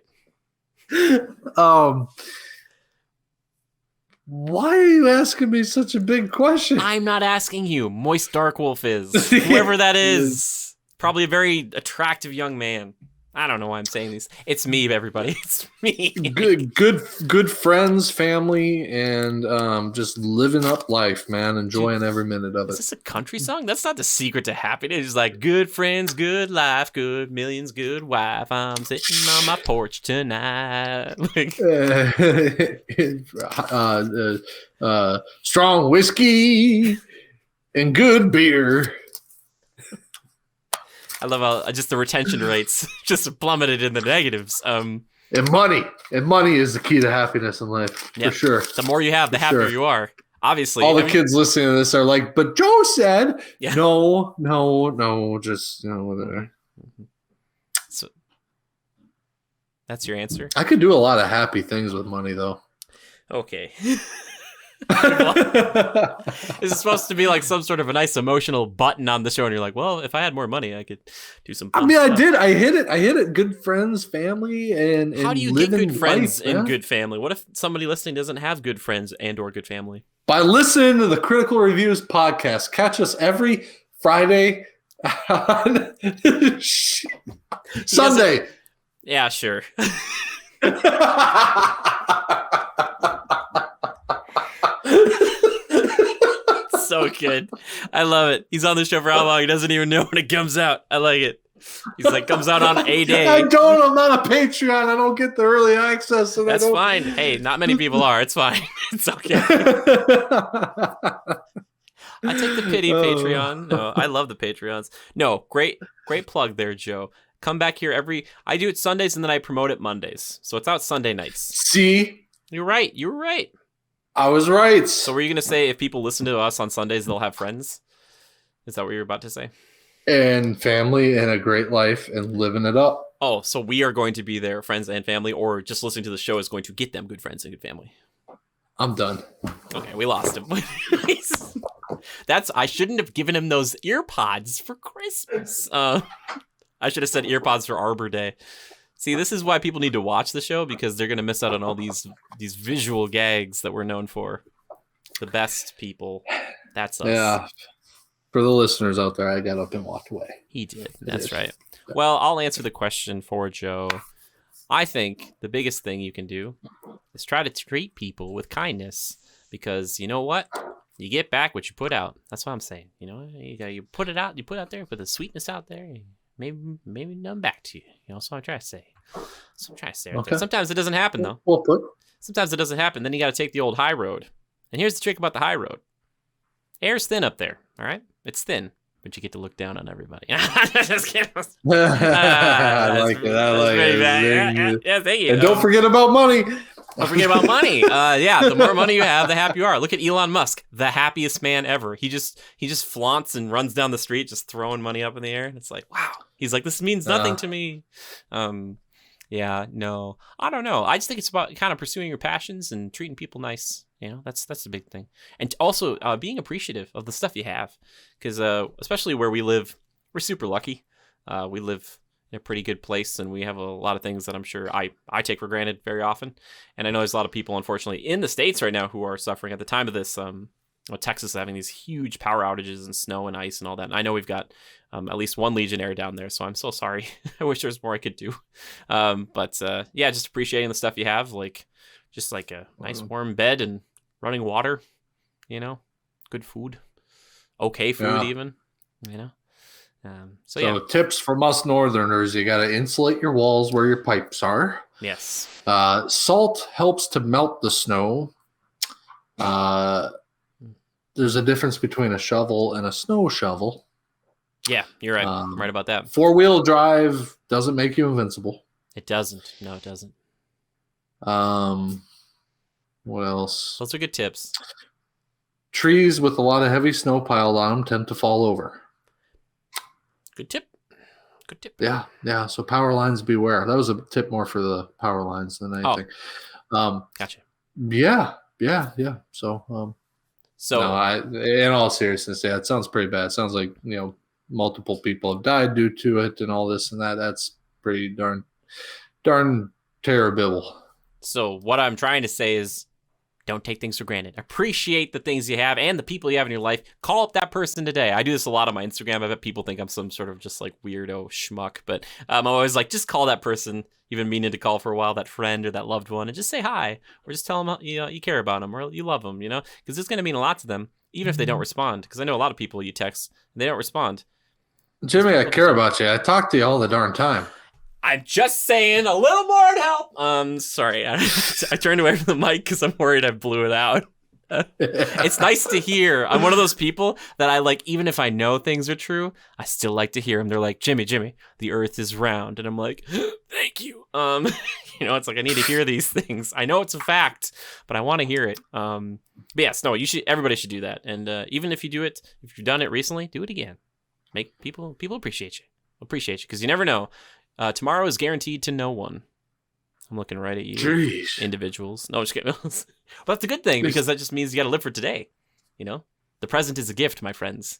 Why are you asking me such a big question? I'm not asking you. Moist Dark Wolf is. Whoever that is. Probably a very attractive young man. I don't know why I'm saying these. It's me, everybody. It's me. Good friends, family, and just living up life, man. Enjoying every minute of it. Is this a country song? That's not the secret to happiness. It's like good friends, good life, good millions, good wife. I'm sitting on my porch tonight. Strong whiskey and good beer. I love how just the retention rates just plummeted in the negatives. And money is the key to happiness in life, for sure. The more you have, the happier you are. Obviously, all the kids listening to this are like, "But Joe said, yeah. no, just whatever." So that's your answer. I could do a lot of happy things with money, though. Okay. This is supposed to be like some sort of a nice emotional button on the show, and you're like, well, if I had more money, I could do some fun stuff. I did. I hit it. Good friends, family, and how do you get good friends in good family? What if somebody listening doesn't have good friends and or good family? By listening to the Critical Reviews podcast. Catch us every Friday on Sunday. Yeah, sure. So good. I love it. He's on the show for how long? He doesn't even know when it comes out. I like it. He's like, comes out on a day. I'm not a Patreon. I don't get the early access. So that's fine. Hey, not many people are. It's fine. It's okay. I take the pity, Patreon. No, I love the Patreons. No, great plug there, Joe. Come back here I do it Sundays and then I promote it Mondays. So it's out Sunday nights. See? You're right. I was right. So were you going to say if people listen to us on Sundays, they'll have friends? Is that what you're about to say? And family and a great life and living it up. Oh, so we are going to be their friends and family, or just listening to the show is going to get them good friends and good family? I'm done. Okay, we lost him. I shouldn't have given him those ear pods for Christmas. I should have said ear pods for Arbor Day. See, this is why people need to watch the show, because they're going to miss out on all these visual gags that we're known for. The best people. That's us. Yeah. For the listeners out there, I got up and walked away. He did. That's right. Well, I'll answer the question for Joe. I think the biggest thing you can do is try to treat people with kindness, because you know what? You get back what you put out. That's what I'm saying. You know, you put it out. You put out there, put the sweetness out there. Maybe none back to you. You know, that's what I'm trying to say. Okay. Sometimes it doesn't happen, though. Well put. Sometimes it doesn't happen. Then you got to take the old high road. And here's the trick about the high road. Air's thin up there, all right? It's thin, but you get to look down on everybody. Just kidding. I like it. Yeah, thank you. And don't forget about money. Don't forget about money. The more money you have, the happier you are. Look at Elon Musk, the happiest man ever. He just flaunts and runs down the street just throwing money up in the air. It's like, wow. He's like, this means nothing to me. No, I don't know. I just think it's about kind of pursuing your passions and treating people nice. You know, that's the big thing. And also being appreciative of the stuff you have, because especially where we live, we're super lucky. We live in a pretty good place, and we have a lot of things that I'm sure I take for granted very often. And I know there's a lot of people, unfortunately, in the States right now who are suffering at the time of this. Texas is having these huge power outages and snow and ice and all that. And I know we've got at least one Legionnaire down there, so I'm so sorry. I wish there was more I could do. Just appreciating the stuff you have, just like a nice warm bed and running water, you know, good food, okay food even, you know. So tips from us Northerners: you got to insulate your walls where your pipes are. Yes. Salt helps to melt the snow. There's a difference between a shovel and a snow shovel. Yeah, you're right. I'm right about that. 4-wheel drive doesn't make you invincible. It doesn't. No, it doesn't. What else? Those are good tips. Trees with a lot of heavy snow piled on them tend to fall over. Good tip. Yeah. So power lines, beware. That was a tip more for the power lines than anything. Gotcha. Yeah. So So, in all seriousness, yeah, it sounds pretty bad. It sounds like, multiple people have died due to it and all this and that. That's pretty darn terrible. So what I'm trying to say is, don't take things for granted. Appreciate the things you have and the people you have in your life. Call up that person today. I do this a lot on my Instagram. I bet people think I'm some sort of just like weirdo schmuck, but I'm always like, just call that person you've been meaning to call for a while, that friend or that loved one, and just say hi, or just tell them you care about them or you love them, because it's going to mean a lot to them, even if they don't respond. Because I know a lot of people you text and they don't respond. Jimmy, I care about you. I talk to you all the darn time. I'm just saying a little more to help. Sorry, I turned away from the mic because I'm worried I blew it out. It's nice to hear. I'm one of those people that I like, even if I know things are true, I still like to hear them. They're like, Jimmy, the earth is round. And I'm like, thank you. It's like, I need to hear these things. I know it's a fact, but I want to hear it. But yes, no, everybody should do that. And even if you do it, if you've done it recently, do it again. Make people appreciate you. Because you never know. Tomorrow is guaranteed to no one. I'm looking right at you, Jeez. Individuals. No, just kidding. But that's a good thing, because that just means you got to live for today. The present is a gift, my friends.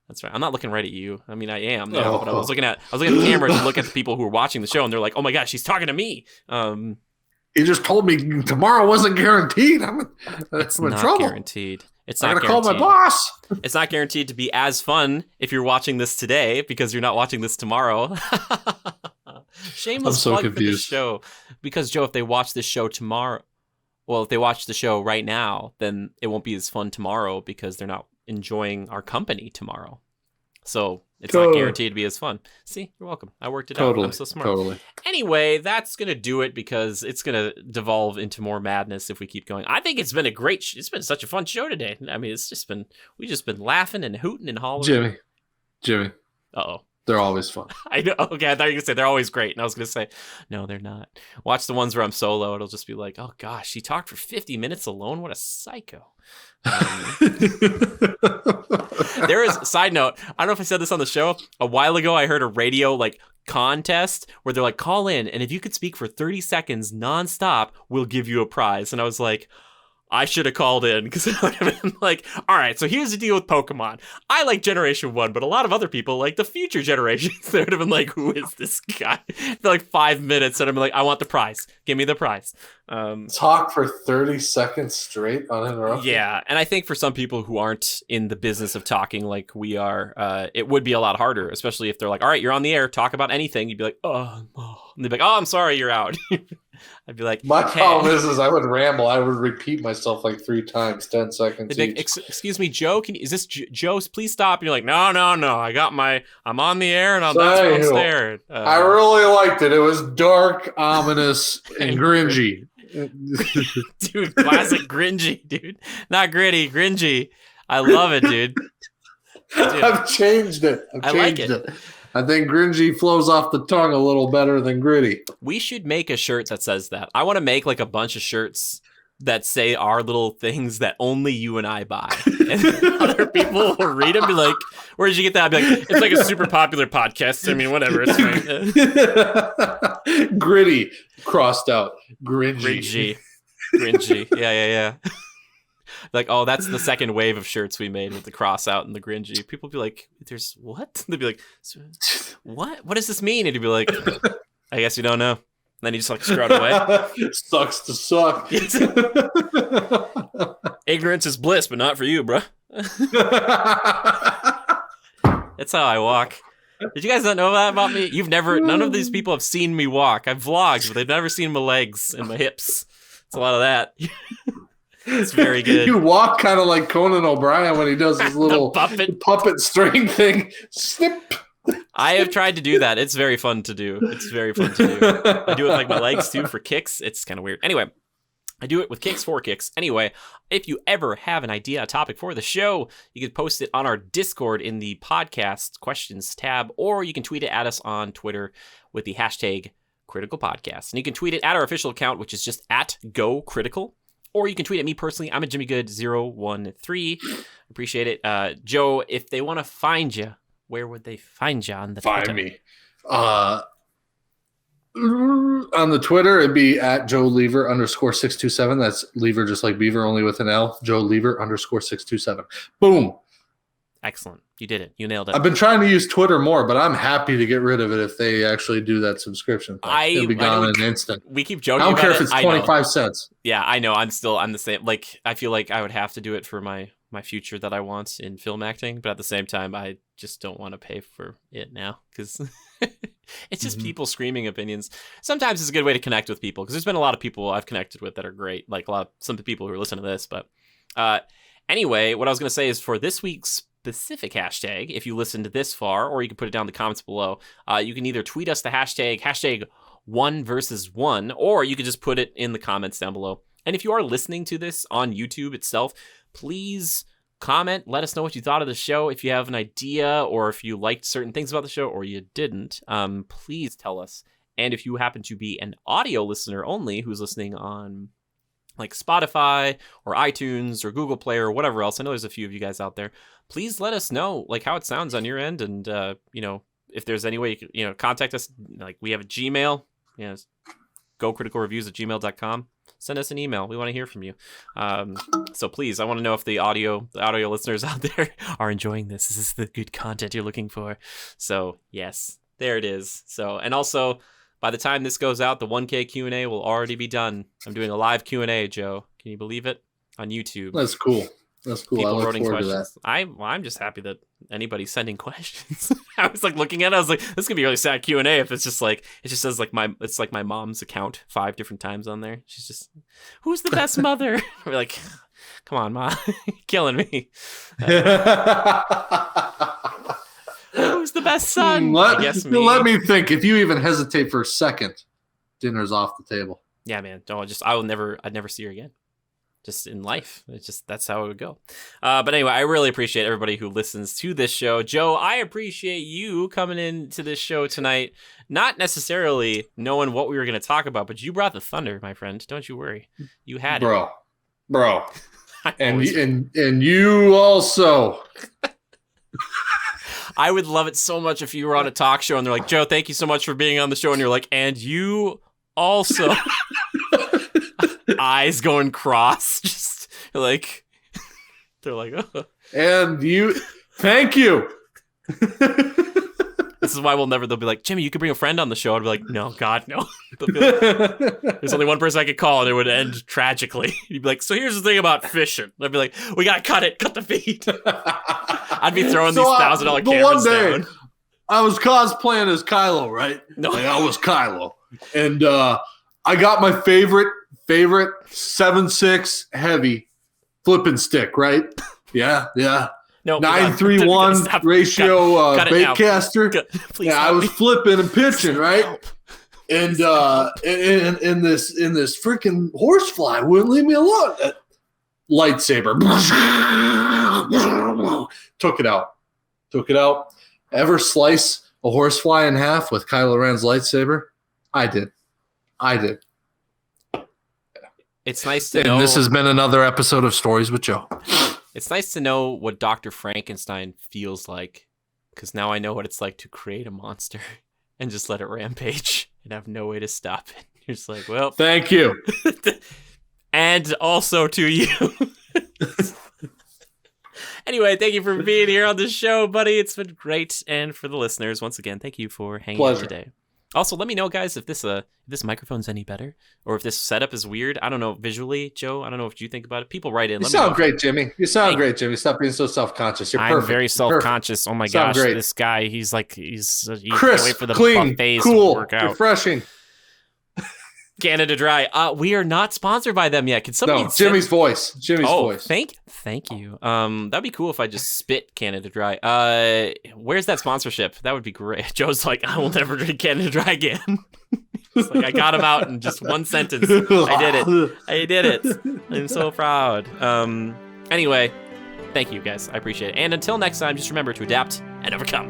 That's right. I'm not looking right at you. I mean, I am, but I was looking at the camera to look at the people who were watching the show, and they're like, "Oh my gosh, she's talking to me." You just told me tomorrow wasn't guaranteed. It's in not trouble. Guaranteed. It's not guaranteed. I gotta call my boss. It's not guaranteed to be as fun if you're watching this today, because you're not watching this tomorrow. Shameless plug for the show. Because, Joe, if they watch this show tomorrow, if they watch the show right now, then it won't be as fun tomorrow because they're not enjoying our company tomorrow. So it's not guaranteed to be as fun. See, you're welcome. I worked it out. I'm so smart. Totally. Anyway, that's going to do it, because it's going to devolve into more madness if we keep going. I think it's been it's been such a fun show today. I mean, we've just been laughing and hooting and hollering. Jimmy. Uh-oh. They're always fun. I know. Okay, I thought you were going to say they're always great. And I was going to say, no, they're not. Watch the ones where I'm solo. It'll just be like, oh, gosh, she talked for 50 minutes alone. What a psycho. There is, side note, I don't know if I said this on the show. A while ago, I heard a radio contest where they're like, call in, and if you could speak for 30 seconds nonstop, we'll give you a prize. And I was like, I should have called in, because I would have been like, all right, so here's the deal with Pokemon. I like Generation 1, but a lot of other people like the future generations. They would have been like, who is this guy? For like 5 minutes, and I'm like, I want the prize. Give me the prize. Talk for 30 seconds straight uninterrupted. Yeah, and I think for some people who aren't in the business of talking like we are, it would be a lot harder, especially if they're like, all right, you're on the air, talk about anything. You'd be like, oh. And they'd be like, oh, I'm sorry, you're out. I'd be like, my problem is I would ramble. I would repeat myself like 3 times, 10 seconds like, excuse me, Joe, is this Joe? Please stop. And you're like, no. I'm on the air, and that's what I'm staring. I really liked it. It was dark, ominous, and gringy. Dude, classic gringy, dude. Not gritty, gringy. I love it, dude. I've changed it. I like it. I think gringy flows off the tongue a little better than gritty. We should make a shirt that says that. I want to make like a bunch of shirts that say our little things that only you and I buy. And other people will read them and be like, where did you get that? I'd be like, it's like a super popular podcast. I mean, whatever. It's fine. Gritty, crossed out. Gringy. Gringy. Yeah. Like, oh, that's the second wave of shirts we made with the cross out and the gringy. People be like, there's what? They'd be like, what? What does this mean? And you'd be like, I guess you don't know. And then you just like strut away. Sucks to suck. Ignorance is bliss, but not for you, bro. That's how I walk. Did you guys not know that about me? None of these people have seen me walk. I've vlogged, but they've never seen my legs and my hips. It's a lot of that. It's very good. You walk kind of like Conan O'Brien when he does his little puppet string thing. Snip. I have tried to do that. It's very fun to do. I do it with like my legs too for kicks. It's kind of weird. Anyway, I do it with kicks for kicks. Anyway, if you ever have an idea, a topic for the show, you can post it on our Discord in the podcast questions tab, or you can tweet it at us on Twitter with the hashtag Critical Podcast. And you can tweet it at our official account, which is just at GoCritical. Or you can tweet at me personally. I'm at JimmyGood013. Appreciate it. Joe, if they want to find you, where would they find you on the Find Twitter? me. On the Twitter, it'd be at Joe Lever _627. That's Lever just like Beaver, only with an L. Joe Lever _627. Boom. Excellent. You did it. You nailed it. I've been trying to use Twitter more, but I'm happy to get rid of it if they actually do that subscription thing. It'll be gone in an instant. We keep joking I don't about care it. if it's 25 cents. Yeah, I know. I'm the same. Like, I feel like I would have to do it for my future that I want in film acting, but at the same time, I just don't want to pay for it now because it's just people screaming opinions. Sometimes it's a good way to connect with people because there's been a lot of people I've connected with that are great, like some people who are listening to this. But anyway, what I was going to say is for this week's specific hashtag, if you listened this far, or you can put it down in the comments below, you can either tweet us the hashtag 1vs1, or you can just put it in the comments down below. And if you are listening to this on YouTube itself, please comment. Let us know what you thought of the show. If you have an idea or if you liked certain things about the show or you didn't, please tell us. And if you happen to be an audio listener only who's listening on like Spotify or iTunes or Google Play or whatever else, I know there's a few of you guys out there, please let us know like how it sounds on your end. And, if there's any way you can, contact us, like we have a Gmail, gocriticalreviews@gmail.com. Send us an email. We want to hear from you. So please, I want to know if the audio listeners out there are enjoying this. This is the good content you're looking for. So yes, there it is. So, and also by the time this goes out, the 1K Q&A will already be done. I'm doing a live Q&A, Joe. Can you believe it? On YouTube. That's cool. People I look forward to that. I'm just happy that anybody's sending questions. I was like looking at it, I was like, this could be a really sad Q&A if it's just like, it just says like it's like my mom's account 5 different times on there. She's just, who's the best mother? We're like, come on, Mom, killing me. Who's the best son? Let me think. If you even hesitate for a second, dinner's off the table. Yeah, man. I'd never see her again. Just in life. It's just, that's how it would go. But anyway, I really appreciate everybody who listens to this show. Joe, I appreciate you coming into this show tonight, not necessarily knowing what we were going to talk about, but you brought the thunder, my friend. Don't you worry. You had it. Bro. and you also. I would love it so much if you were on a talk show and they're like, Joe, thank you so much for being on the show. And you're like, and you also. Eyes going cross, just like they're like, oh. And you, thank you. This is why they'll be like, Jimmy, you could bring a friend on the show. I'd be like, no, God, no. Like, there's only one person I could call and it would end tragically. You'd be like, so here's the thing about fishing. I'd be like, we gotta cut the feed. I'd be throwing these $1,000 cameras down. I was cosplaying as Kylo, right? No, I was Kylo, and I got my favorite 7.6 heavy flipping stick, right? Yeah. No, 9:3:1 ratio bait caster. I was flipping and pitching, right? And in this freaking horsefly wouldn't leave me alone. Lightsaber. Took it out. Ever slice a horsefly in half with Kylo Ren's lightsaber? I did. It's nice to know. And this has been another episode of Stories with Joe. It's nice to know what Dr. Frankenstein feels like, because now I know what it's like to create a monster and just let it rampage and have no way to stop it. You're just like, well, thank you. And also to you. Anyway, thank you for being here on the show, buddy. It's been great. And for the listeners, once again, thank you for hanging out today. Also, let me know, guys, if this microphone's any better or if this setup is weird. I don't know visually, Joe. I don't know what you think about it. People write in. You sound great, Jimmy. Stop being so self-conscious. You're perfect. I'm very self-conscious. Oh my gosh, this guy. He's crisp, wait for the clean, buffets cool, to work out. Refreshing. Canada Dry. We are not sponsored by them yet. Can somebody? No, Jimmy's voice. Voice. Thank you. That'd be cool if I just spit Canada Dry. Where's that sponsorship? That would be great. Joe's like, I will never drink Canada Dry again. It's like I got him out in just one sentence. I did it. I'm so proud. Anyway, thank you guys. I appreciate it. And until next time, just remember to adapt and overcome.